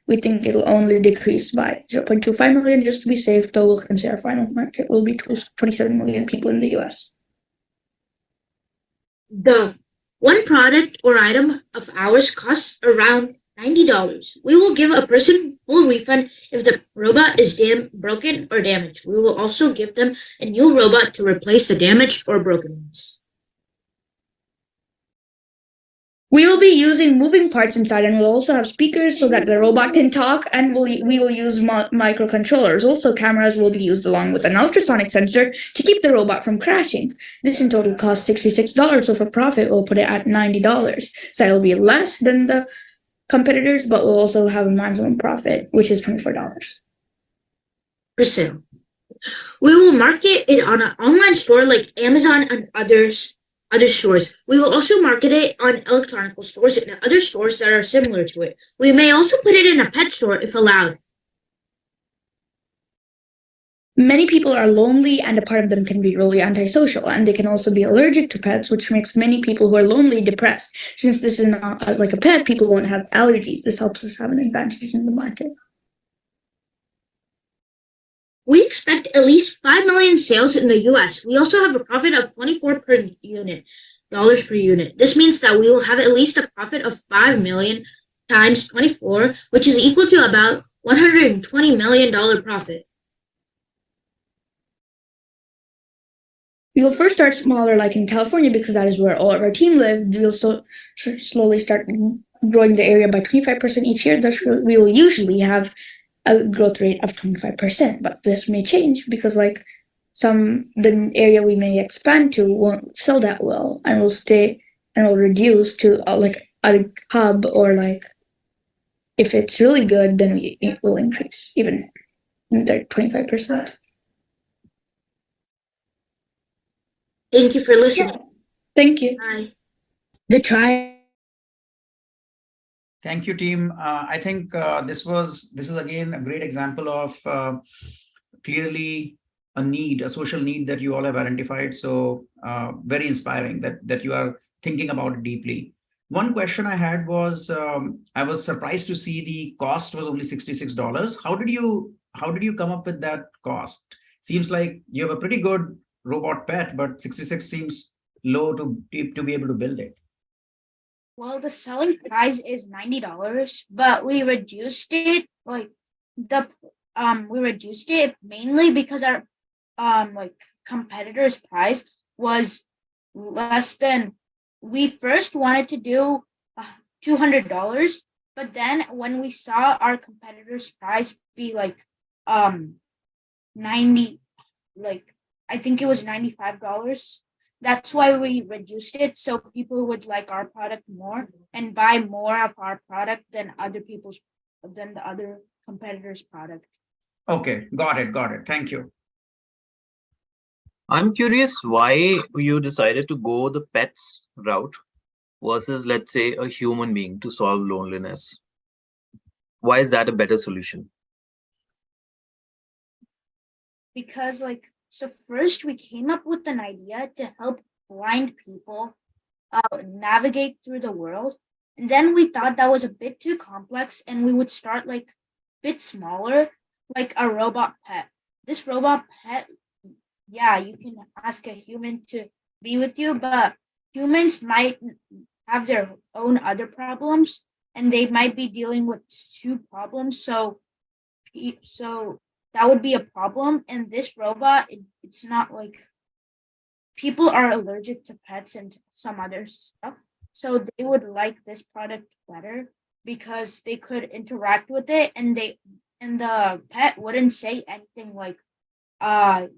we think it'll only decrease by 0.25 million just to be safe, though we'll consider our final market will be 27 million people in the US. The one product or item of ours costs around $90. We will give a person full refund if the robot is broken or damaged. We will also give them a new robot to replace the damaged or broken ones. We will be using moving parts inside, and we'll also have speakers so that the robot can talk, and we will use microcontrollers. Also, cameras will be used along with an ultrasonic sensor to keep the robot from crashing. This in total costs $66, so for profit, we'll put it at $90. So it'll be less than the competitors, but we'll also have a maximum profit, which is $24. For sale. We will market it on an online store like Amazon and other stores. We will also market it on electronic stores and other stores that are similar to it. We may also put it in a pet store if allowed. Many people are lonely, and a part of them can be really antisocial, and they can also be allergic to pets, which makes many people who are lonely depressed. Since this is not like a pet, people won't have allergies. This helps us have an advantage in the market. We expect at least 5 million sales in the US. We also have a profit of $24 per unit. This means that we will have at least a profit of 5 million times 24, which is equal to about $120 million profit. We will first start smaller, like in California, because that is where all of our team live. We'll slowly start growing the area by 25% each year. Thus, we will usually have a growth rate of 25%, but this may change because the area we may expand to won't sell that well, and will stay and will reduce to a hub, or if it's really good, then it will increase even 25%. Thank you for listening. Thank you. Bye. Thank you, team. I think this is again a great example of clearly a social need that you all have identified. So very inspiring that you are thinking about it deeply. One question I had was, I was surprised to see the cost was only $66. How did you come up with that cost? Seems like you have a pretty good robot pet, but 66 seems low to be able to build it. Well, the selling price is $90, but we reduced it mainly because our competitor's price was less than. We first wanted to do $200, but then when we saw our competitor's price be 90, I think it was $95. That's why we reduced it, so people would like our product more and buy more of our product than the other competitors' product. Okay, got it. Thank you. I'm curious why you decided to go the pets route versus, let's say, a human being to solve loneliness. Why is that a better solution? Because so first we came up with an idea to help blind people navigate through the world. And then we thought that was a bit too complex, and we would start a bit smaller, like a robot pet. This robot pet, yeah, you can ask a human to be with you, but humans might have their own other problems, and they might be dealing with two problems. So that would be a problem. And this robot, it's not people are allergic to pets and some other stuff. So they would like this product better because they could interact with it, and the pet wouldn't say anything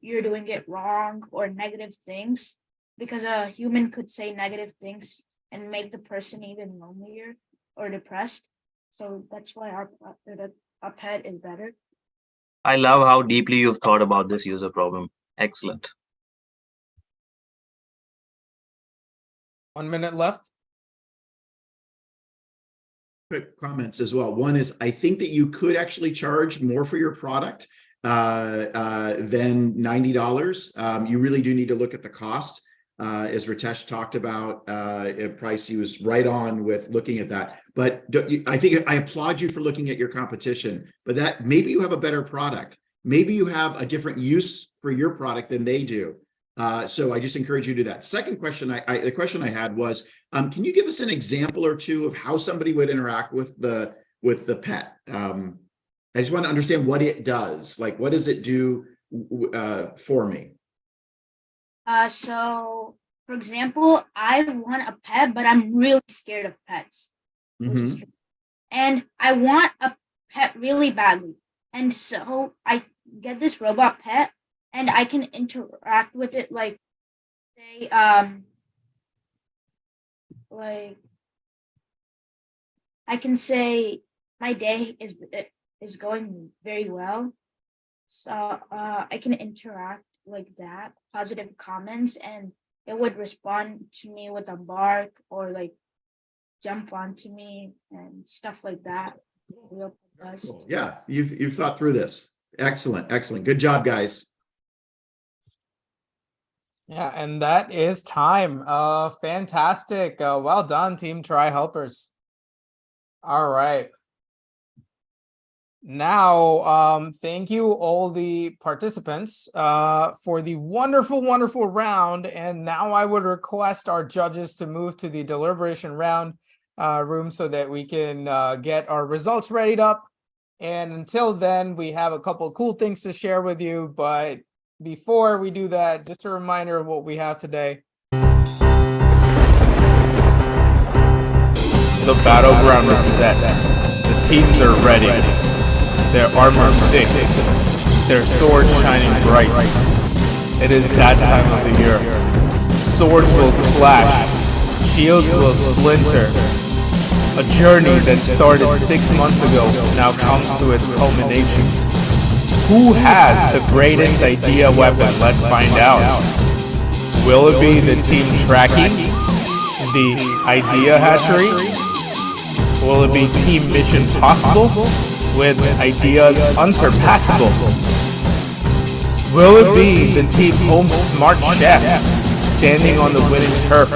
you're doing it wrong or negative things, because a human could say negative things and make the person even lonelier or depressed. So that's why our pet is better. I love how deeply you've thought about this user problem. Excellent. 1 minute left. Quick comments as well. One is, I think that you could actually charge more for your product than $90. You really do need to look at the cost. As Ritesh talked about, price, he was right on with looking at that. But I think I applaud you for looking at your competition, but that maybe you have a better product. Maybe you have a different use for your product than they do. So I just encourage you to do that. Second question, the question I had was, can you give us an example or two of how somebody would interact with the pet? I just want to understand what it does. What does it do for me? So For example, I want a pet, but I'm really scared of pets. Which is true. And I want a pet really badly. And so I get this robot pet and I can interact with it like say like I can say my day is going very well. So I can interact like that, positive comments, and it would respond to me with a bark or like jump onto me and stuff like that. Real Cool. Yeah, you've thought through this. Excellent, excellent. Good job, guys. Yeah, and that is time. Fantastic. Well done, Team Try Helpers. All right. Now, thank you all the participants for the wonderful, wonderful round. And now I would request our judges to move to the deliberation round room so that we can get our results readied up. And until then, we have a couple of cool things to share with you. But before we do that, just a reminder of what we have today. The battleground is set. The teams are ready. Their armor thick. Their swords shining bright. It is that time of the year. Swords will clash. Shields will splinter. A journey that started 6 months ago now comes to its culmination. Who has the greatest idea weapon? Let's find out. Will it be the team Trackery? The idea hatchery? Will it be Team Mission Possible with ideas unsurpassable? Will it be the Team Home Smart Chef standing on the winning turf?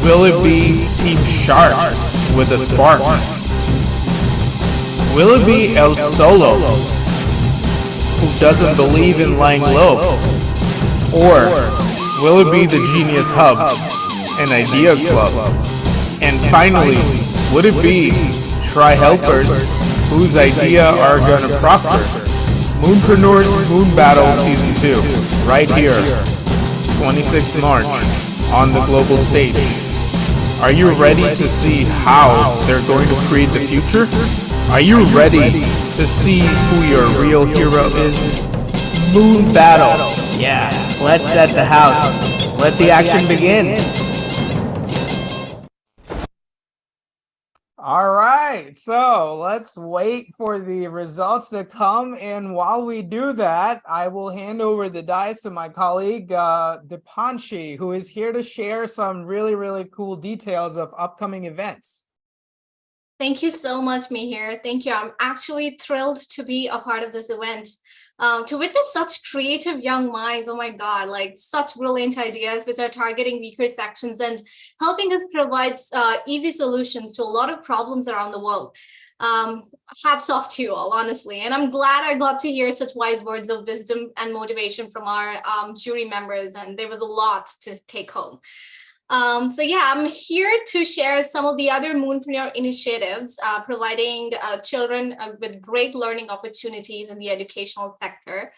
Will it be Team Shark with a spark? Will it be El Solo, who doesn't believe in lying low? Or will it be the Genius Hub, an idea club? And finally, would it be Try Helpers, whose idea are gonna prosper? Moonpreneur's Moon Battle Season 2, right here, 26th March, on the global stage. Are you ready to see how they're going to create the future? Are you ready to see who your real hero is? Moon Battle. Yeah, let's set the house. Let the action begin. All right, so let's wait for the results to come. And while we do that, I will hand over the dice to my colleague, Dipanshi, who is here to share some really, really cool details of upcoming events. Thank you so much, Mihir. Thank you. I'm actually thrilled to be a part of this event. To witness such creative young minds, oh my God, like such brilliant ideas which are targeting weaker sections and helping us provide easy solutions to a lot of problems around the world. Hats off to you all, honestly. And I'm glad I got to hear such wise words of wisdom and motivation from our jury members, and there was a lot to take home. So yeah, I'm here to share some of the other Moonpreneur initiatives, providing children with great learning opportunities in the educational sector.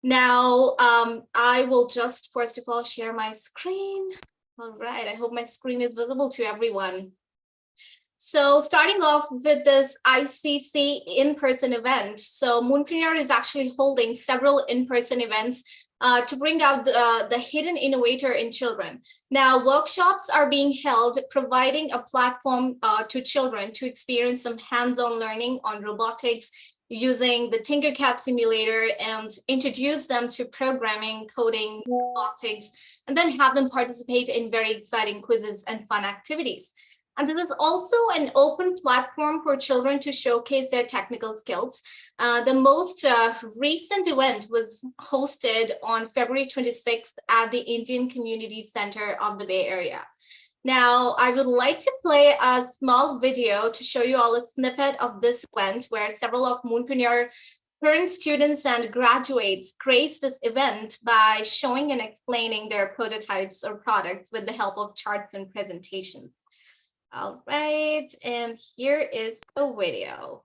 Now, I will just first of all share my screen. All right, I hope my screen is visible to everyone. So starting off with this ICC in-person event. So Moonpreneur is actually holding several in-person events to bring out the hidden innovator in children. Now, workshops are being held, providing a platform to children to experience some hands-on learning on robotics using the Tinkercad simulator and introduce them to programming, coding, robotics, and then have them participate in very exciting quizzes and fun activities. And this is also an open platform for children to showcase their technical skills. The most recent event was hosted on February 26th at the Indian Community Center of the Bay Area. Now, I would like to play a small video to show you all a snippet of this event where several of Moonpreneur current students and graduates create this event by showing and explaining their prototypes or products with the help of charts and presentations. All right, and here is the video.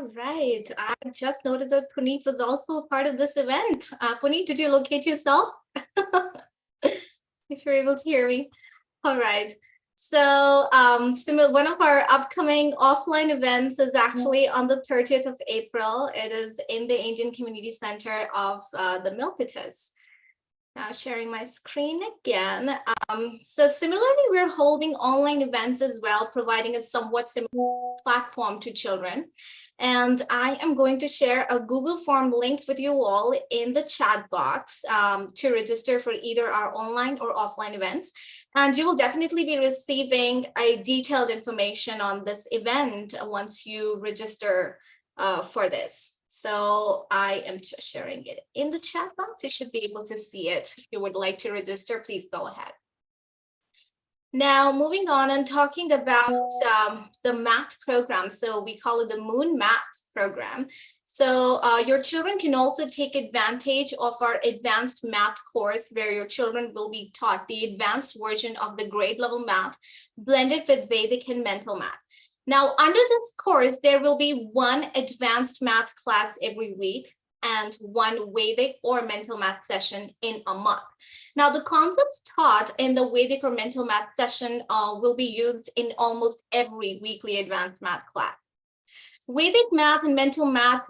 All right. I just noted that Puneet was also a part of this event. Puneet, did you locate yourself? If you're able to hear me. All right. So one of our upcoming offline events is actually on the 30th of April. It is in the Indian Community Center of the Milpitas. Now sharing my screen again. So similarly, we're holding online events as well, providing a somewhat similar platform to children. And I am going to share a Google form link with you all in the chat box to register for either our online or offline events. And you will definitely be receiving a detailed information on this event once you register for this. So I am just sharing it in the chat box. You should be able to see it. If you would like to register, please go ahead. Now, moving on and talking about the math program. So we call it the Moon Math program. So your children can also take advantage of our advanced math course, where your children will be taught the advanced version of the grade level math blended with Vedic and mental math. Now, under this course, there will be one advanced math class every week and one Vedic or mental math session in a month. Now, the concepts taught in the Vedic or mental math session will be used in almost every weekly advanced math class. Vedic math and mental math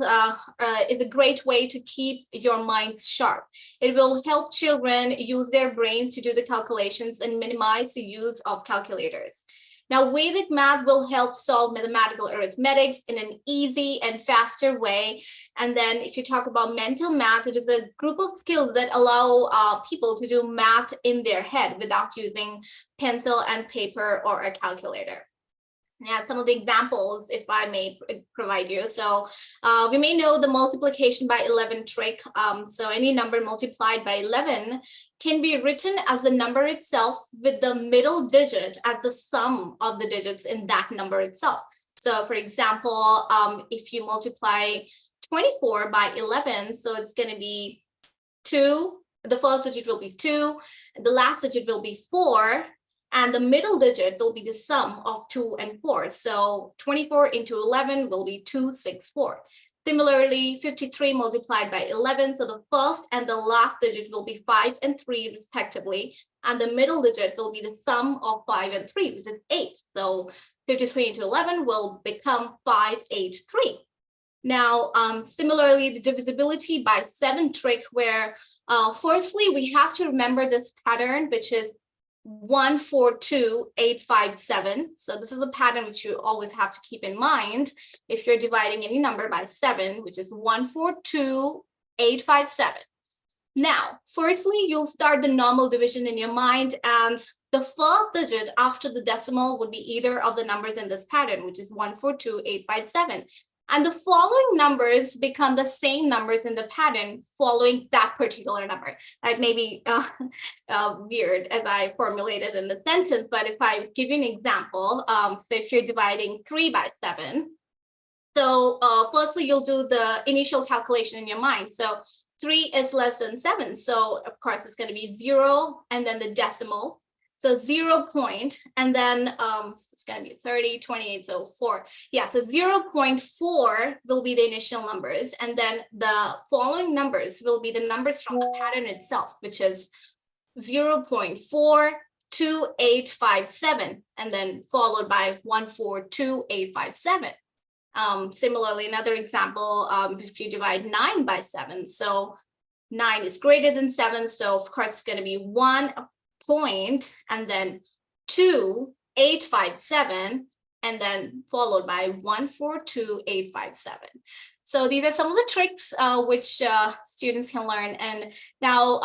is a great way to keep your mind sharp. It will help children use their brains to do the calculations and minimize the use of calculators. Now, Vedic math will help solve mathematical arithmetics in an easy and faster way. And then if you talk about mental math, it is a group of skills that allow people to do math in their head without using pencil and paper or a calculator. Now, some of the examples, if I may provide you. So we may know the multiplication by 11 trick. So any number multiplied by 11 can be written as the number itself with the middle digit as the sum of the digits in that number itself. So for example, if you multiply 24 by 11, so it's going to be 2. The first digit will be 2. The last digit will be 4. And the middle digit will be the sum of 2 and 4. So 24 into 11 will be 264. Similarly, 53 multiplied by 11. So the first and the last digit will be 5 and 3 respectively. And the middle digit will be the sum of 5 and 3, which is 8. So 53 into 11 will become 583. Now, similarly, the divisibility by 7 trick, where firstly, we have to remember this pattern, which is 142857. So this is a pattern which you always have to keep in mind if you're dividing any number by 7, which is 142857. Now, firstly, you'll start the normal division in your mind, and the first digit after the decimal would be either of the numbers in this pattern, which is 142857. And the following numbers become the same numbers in the pattern following that particular number. That may be weird as I formulated in the sentence, but if I give you an example, so if you're dividing 3 by 7, so firstly, you'll do the initial calculation in your mind. So 3 is less than 7. So of course, it's going to be 0 and then the decimal. So 0 point, and then it's going to be 30, 28, so 4. Yeah, so 0.4 will be the initial numbers, and then the following numbers will be the numbers from the pattern itself, which is 0.42857, and then followed by 142857. Similarly, another example, if you divide 9 by 7, so 9 is greater than 7, so of course it's going to be 1 point and then 2857 and then followed by 142857. So these are some of the tricks which students can learn. And now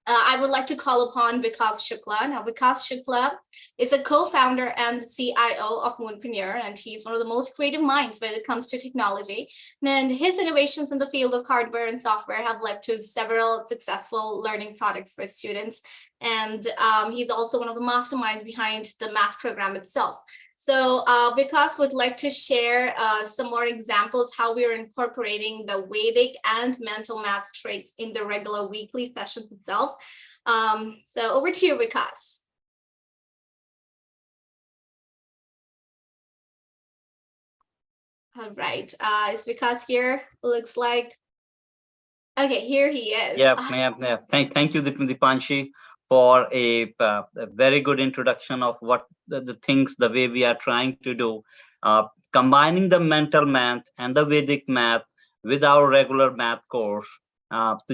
I would like to call upon Vikas Shukla. Now, Vikas Shukla is a co-founder and the CIO of Moonpreneur, and he's one of the most creative minds when it comes to technology. And his innovations in the field of hardware and software have led to several successful learning products for students. And he's also one of the masterminds behind the math program itself. So Vikas would like to share some more examples how we are incorporating the Vedic and mental math tricks in the regular weekly sessions itself. So over to you, Vikas. All right. Is Vikas here? Looks like. Okay, here he is. Yeah, Awesome. yeah. Thank you, Dipanshi, for a very good introduction of what the things, the way we are trying to do, combining the mental math and the Vedic math with our regular math course.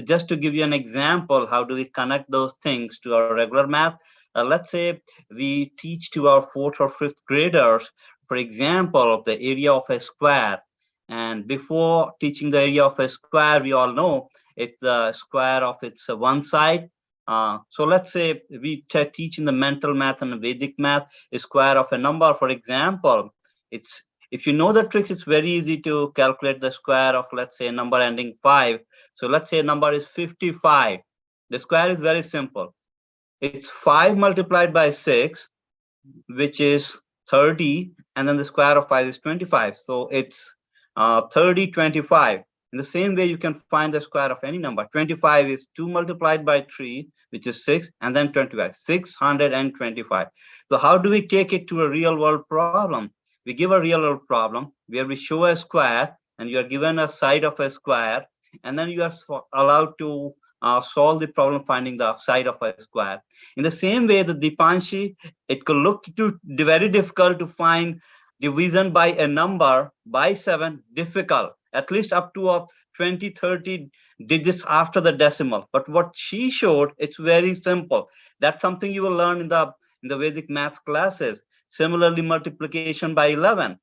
Just to give you an example, how do we connect those things to our regular math? Let's say we teach to our 4th or 5th graders, for example, of the area of a square. And before teaching the area of a square, we all know it's the square of its one side. So let's say we teach in the mental math and the Vedic math, a square of a number, for example. It's, if you know the tricks, it's very easy to calculate the square of, let's say, a number ending 5. So let's say a number is 55. The square is very simple. It's 5 multiplied by 6, which is 30, and then the square of 5 is 25. So it's 30, 25. In the same way, you can find the square of any number. 25 is 2 multiplied by 3, which is 6, and then 25, 625. So how do we take it to a real world problem? We give a real world problem where we show a square, and you are given a side of a square, and then you are allowed to solve the problem finding the side of a square. In the same way, the Dipanshi, it could look very difficult to find division by a number by 7, difficult, at least up to 20, 30 digits after the decimal. But what she showed, it's very simple. That's something you will learn in the Vedic math classes. Similarly, multiplication by 11.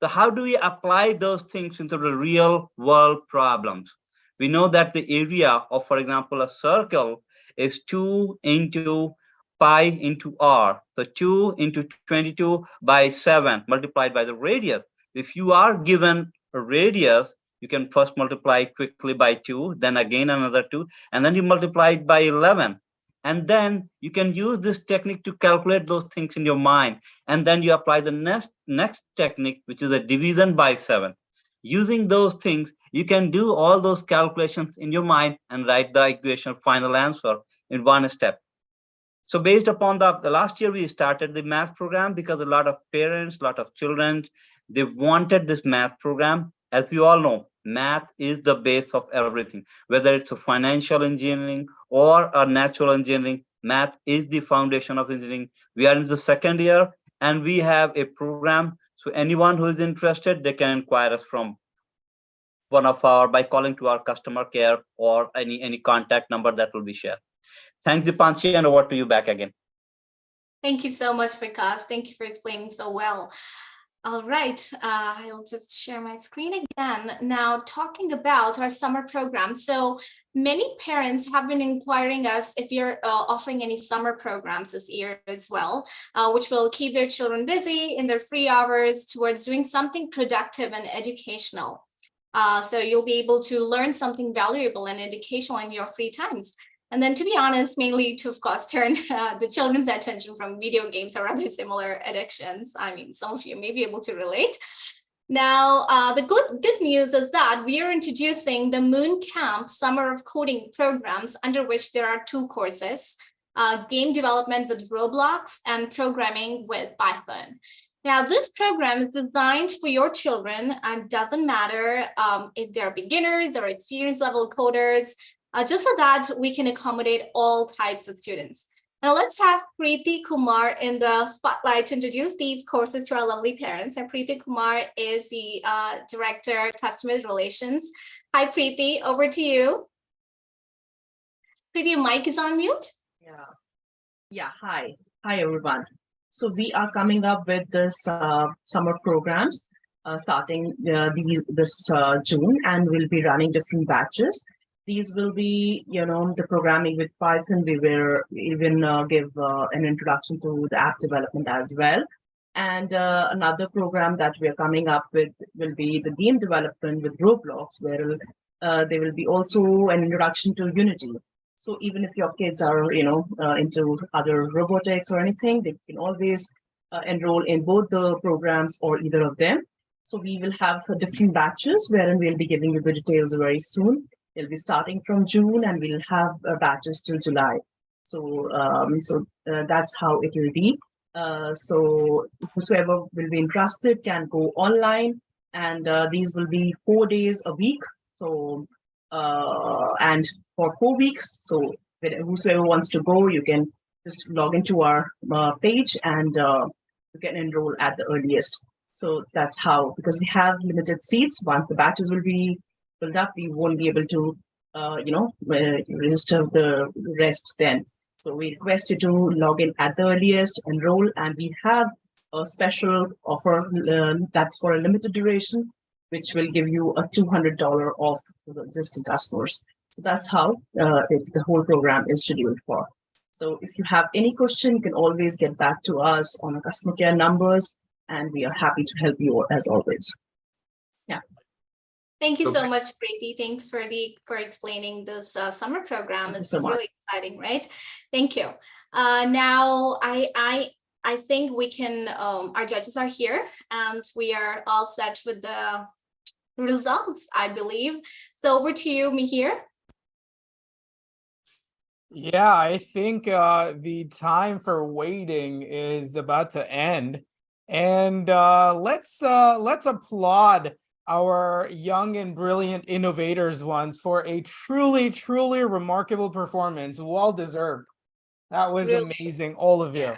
So how do we apply those things into the real world problems? We know that the area of, for example, a circle is 2 into pi into r. So 2 into 22 by 7 multiplied by the radius. If you are given a radius, you can first multiply quickly by 2, then again another 2, and then you multiply it by 11. And then you can use this technique to calculate those things in your mind. And then you apply the next technique, which is a division by 7. Using those things, you can do all those calculations in your mind and write the equation final answer in one step. So based upon the last year, we started the math program because a lot of parents, a lot of children, they wanted this math program. As we all know, math is the base of everything, whether it's a financial engineering or a natural engineering, math is the foundation of engineering. We are in the 2nd year and we have a program. So anyone who is interested, they can inquire us from one of our, by calling to our customer care or any contact number that will be shared. Thanks, Dipanshi, and over to you back again. Thank you so much, Vikas. Thank you for explaining so well. All right, I'll just share my screen again. Now, talking about our summer program. So many parents have been inquiring us if you're offering any summer programs this year as well, which will keep their children busy in their free hours towards doing something productive and educational. So you'll be able to learn something valuable and educational in your free times. And then, to be honest, mainly to, of course, turn the children's attention from video games or other similar addictions. I mean, some of you may be able to relate. Now, the good news is that we are introducing the Moon Camp Summer of Coding programs, under which there are 2 courses, game development with Roblox and programming with Python. Now, this program is designed for your children and doesn't matter if they're beginners or experienced level coders, just so that we can accommodate all types of students. Now let's have Preeti Kumar in the spotlight to introduce these courses to our lovely parents. And Preeti Kumar is the Director, Customer Relations. Hi, Preeti, over to you. Preeti, your mic is on mute. Yeah, hi everyone. So we are coming up with this summer programs starting this June, and we'll be running different batches. These will be, the programming with Python. We will even give an introduction to the app development as well. And another program that we are coming up with will be the game development with Roblox, where there will be also an introduction to Unity. So even if your kids are, into other robotics or anything, they can always enroll in both the programs or either of them. So we will have different batches wherein we'll be giving you the details very soon. It'll be starting from June and we'll have batches till July. So that's how it will be. So whosoever will be interested can go online and these will be 4 days a week. So, and for 4 weeks, so whosoever wants to go, you can just log into our page and you can enroll at the earliest. So that's how, because we have limited seats. Once the batches will be filled up, we won't be able to, register the rest then. So we request you to log in at the earliest, enroll, and we have a special offer that's for a limited duration, which will give you a $200 off to the existing customers. So that's how the whole program is scheduled for. So if you have any question, you can always get back to us on our customer care numbers, and we are happy to help you as always. Yeah. Thank you so much, Preeti. Thanks for explaining this summer program. It's really exciting, right? Thank you. Now I think we can. Our judges are here, and we are all set with the results, I believe. So over to you, Mihir. Yeah, I think the time for waiting is about to end, and let's applaud our young and brilliant innovators ones for a truly, truly remarkable performance. Well deserved. That was really amazing, all of you.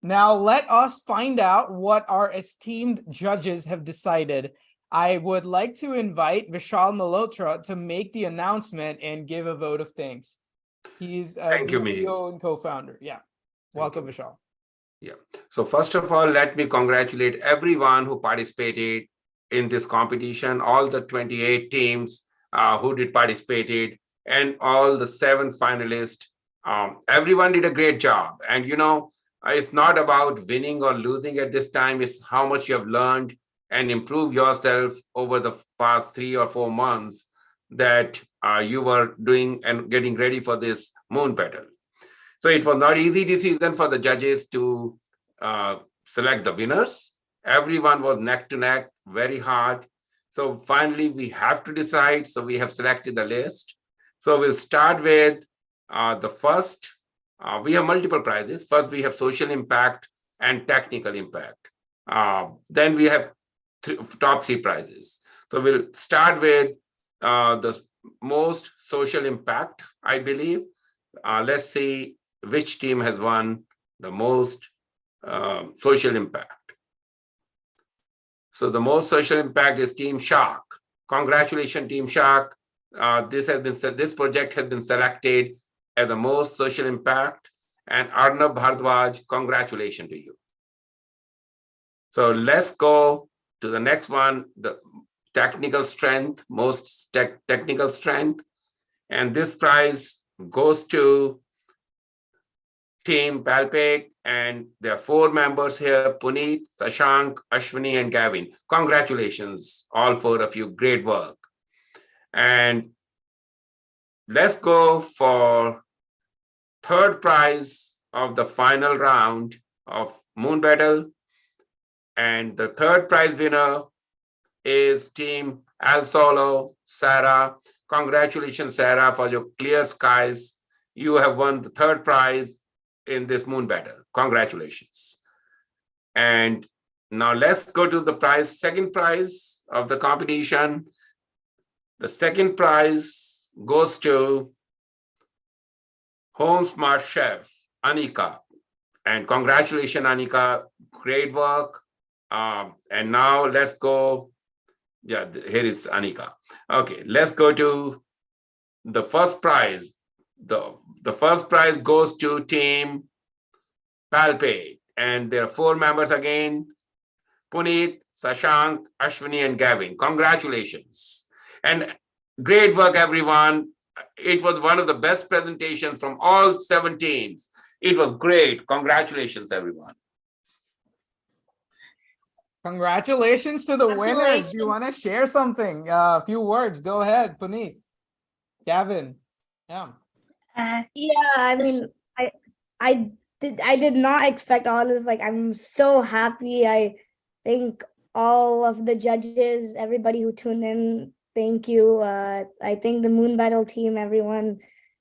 Now let us find out what our esteemed judges have decided. I would like to invite Vishal Malhotra to make the announcement and give a vote of thanks. He's the CEO and co-founder. Yeah. Welcome, Vishal. Yeah. So first of all, let me congratulate everyone who participated in this competition, all the 28 teams who did participated, and all the 7 finalists. Everyone did a great job. And you know, it's not about winning or losing at this time. It's how much you have learned and improved yourself over the past 3 or 4 months that you were doing and getting ready for this MoonBattle. So it was not easy decision for the judges to select the winners. Everyone was neck to neck, very hard. So finally, we have to decide. So we have selected the list. So we'll start with the first. We have multiple prizes. First, we have social impact and technical impact. Then we have top 3 prizes. So we'll start with the most social impact, I believe. Let's see which team has won the most social impact. So the most social impact is Team Shark. Congratulations, Team Shark. This project has been selected as the most social impact. And Arnab Bhardwaj, congratulations to you. So let's go to the next one, the technical strength, most technical strength. And this prize goes to Team Palpate, and there are 4 members here, Puneet, Sashank, Ashwini, and Gavin. Congratulations, all 4 of you, great work. And let's go for 3rd prize of the final round of MoonBattle. And the 3rd prize winner is Team Al Solo, Sarah. Congratulations, Sarah, for your clear skies. You have won the 3rd prize in this MoonBattle. Congratulations. And now let's go to the prize, 2nd prize of the competition. The 2nd prize goes to Home Smart Chef, Anika. And congratulations, Anika, great work. And now let's go. Yeah, here is Anika. Okay, let's go to the first prize. The first prize goes to Team Palpate. And there are 4 members again, Puneet, Sashank, Ashwini, and Gavin. Congratulations. And great work, everyone. It was one of the best presentations from all 7 teams. It was great. Congratulations, everyone. Congratulations to the winners. Do you want to share something? A few words. Go ahead, Puneet. Gavin. Yeah. I mean, I did not expect all this. Like, I'm so happy. I thank all of the judges, everybody who tuned in. Thank you. I thank the MoonBattle team, everyone.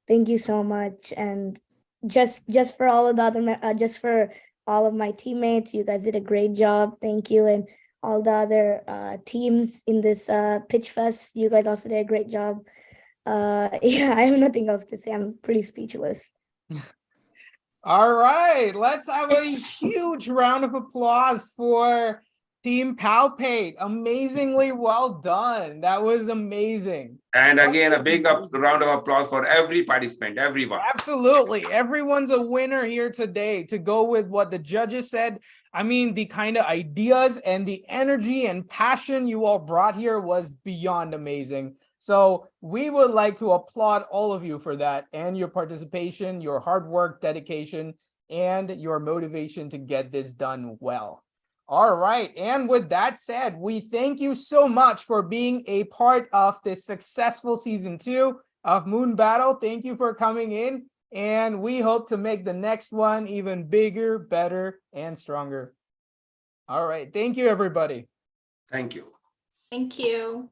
Thank you so much. And just for all of the other, just for all of my teammates, you guys did a great job. Thank you. And all the other teams in this Pitchfest. You guys also did a great job. Yeah, I have nothing else to say. I'm pretty speechless. All right, let's have a huge round of applause for Team Palpate. Amazingly well done. That was amazing. And again, a big round of applause for every participant, everyone. Absolutely. Everyone's a winner here today. To go with what the judges said, I mean, the kind of ideas and the energy and passion you all brought here was beyond amazing. So we would like to applaud all of you for that and your participation, your hard work, dedication, and your motivation to get this done well. All right. And with that said, we thank you so much for being a part of this successful season 2 of MoonBattle. Thank you for coming in. And we hope to make the next one even bigger, better, and stronger. All right. Thank you, everybody. Thank you. Thank you.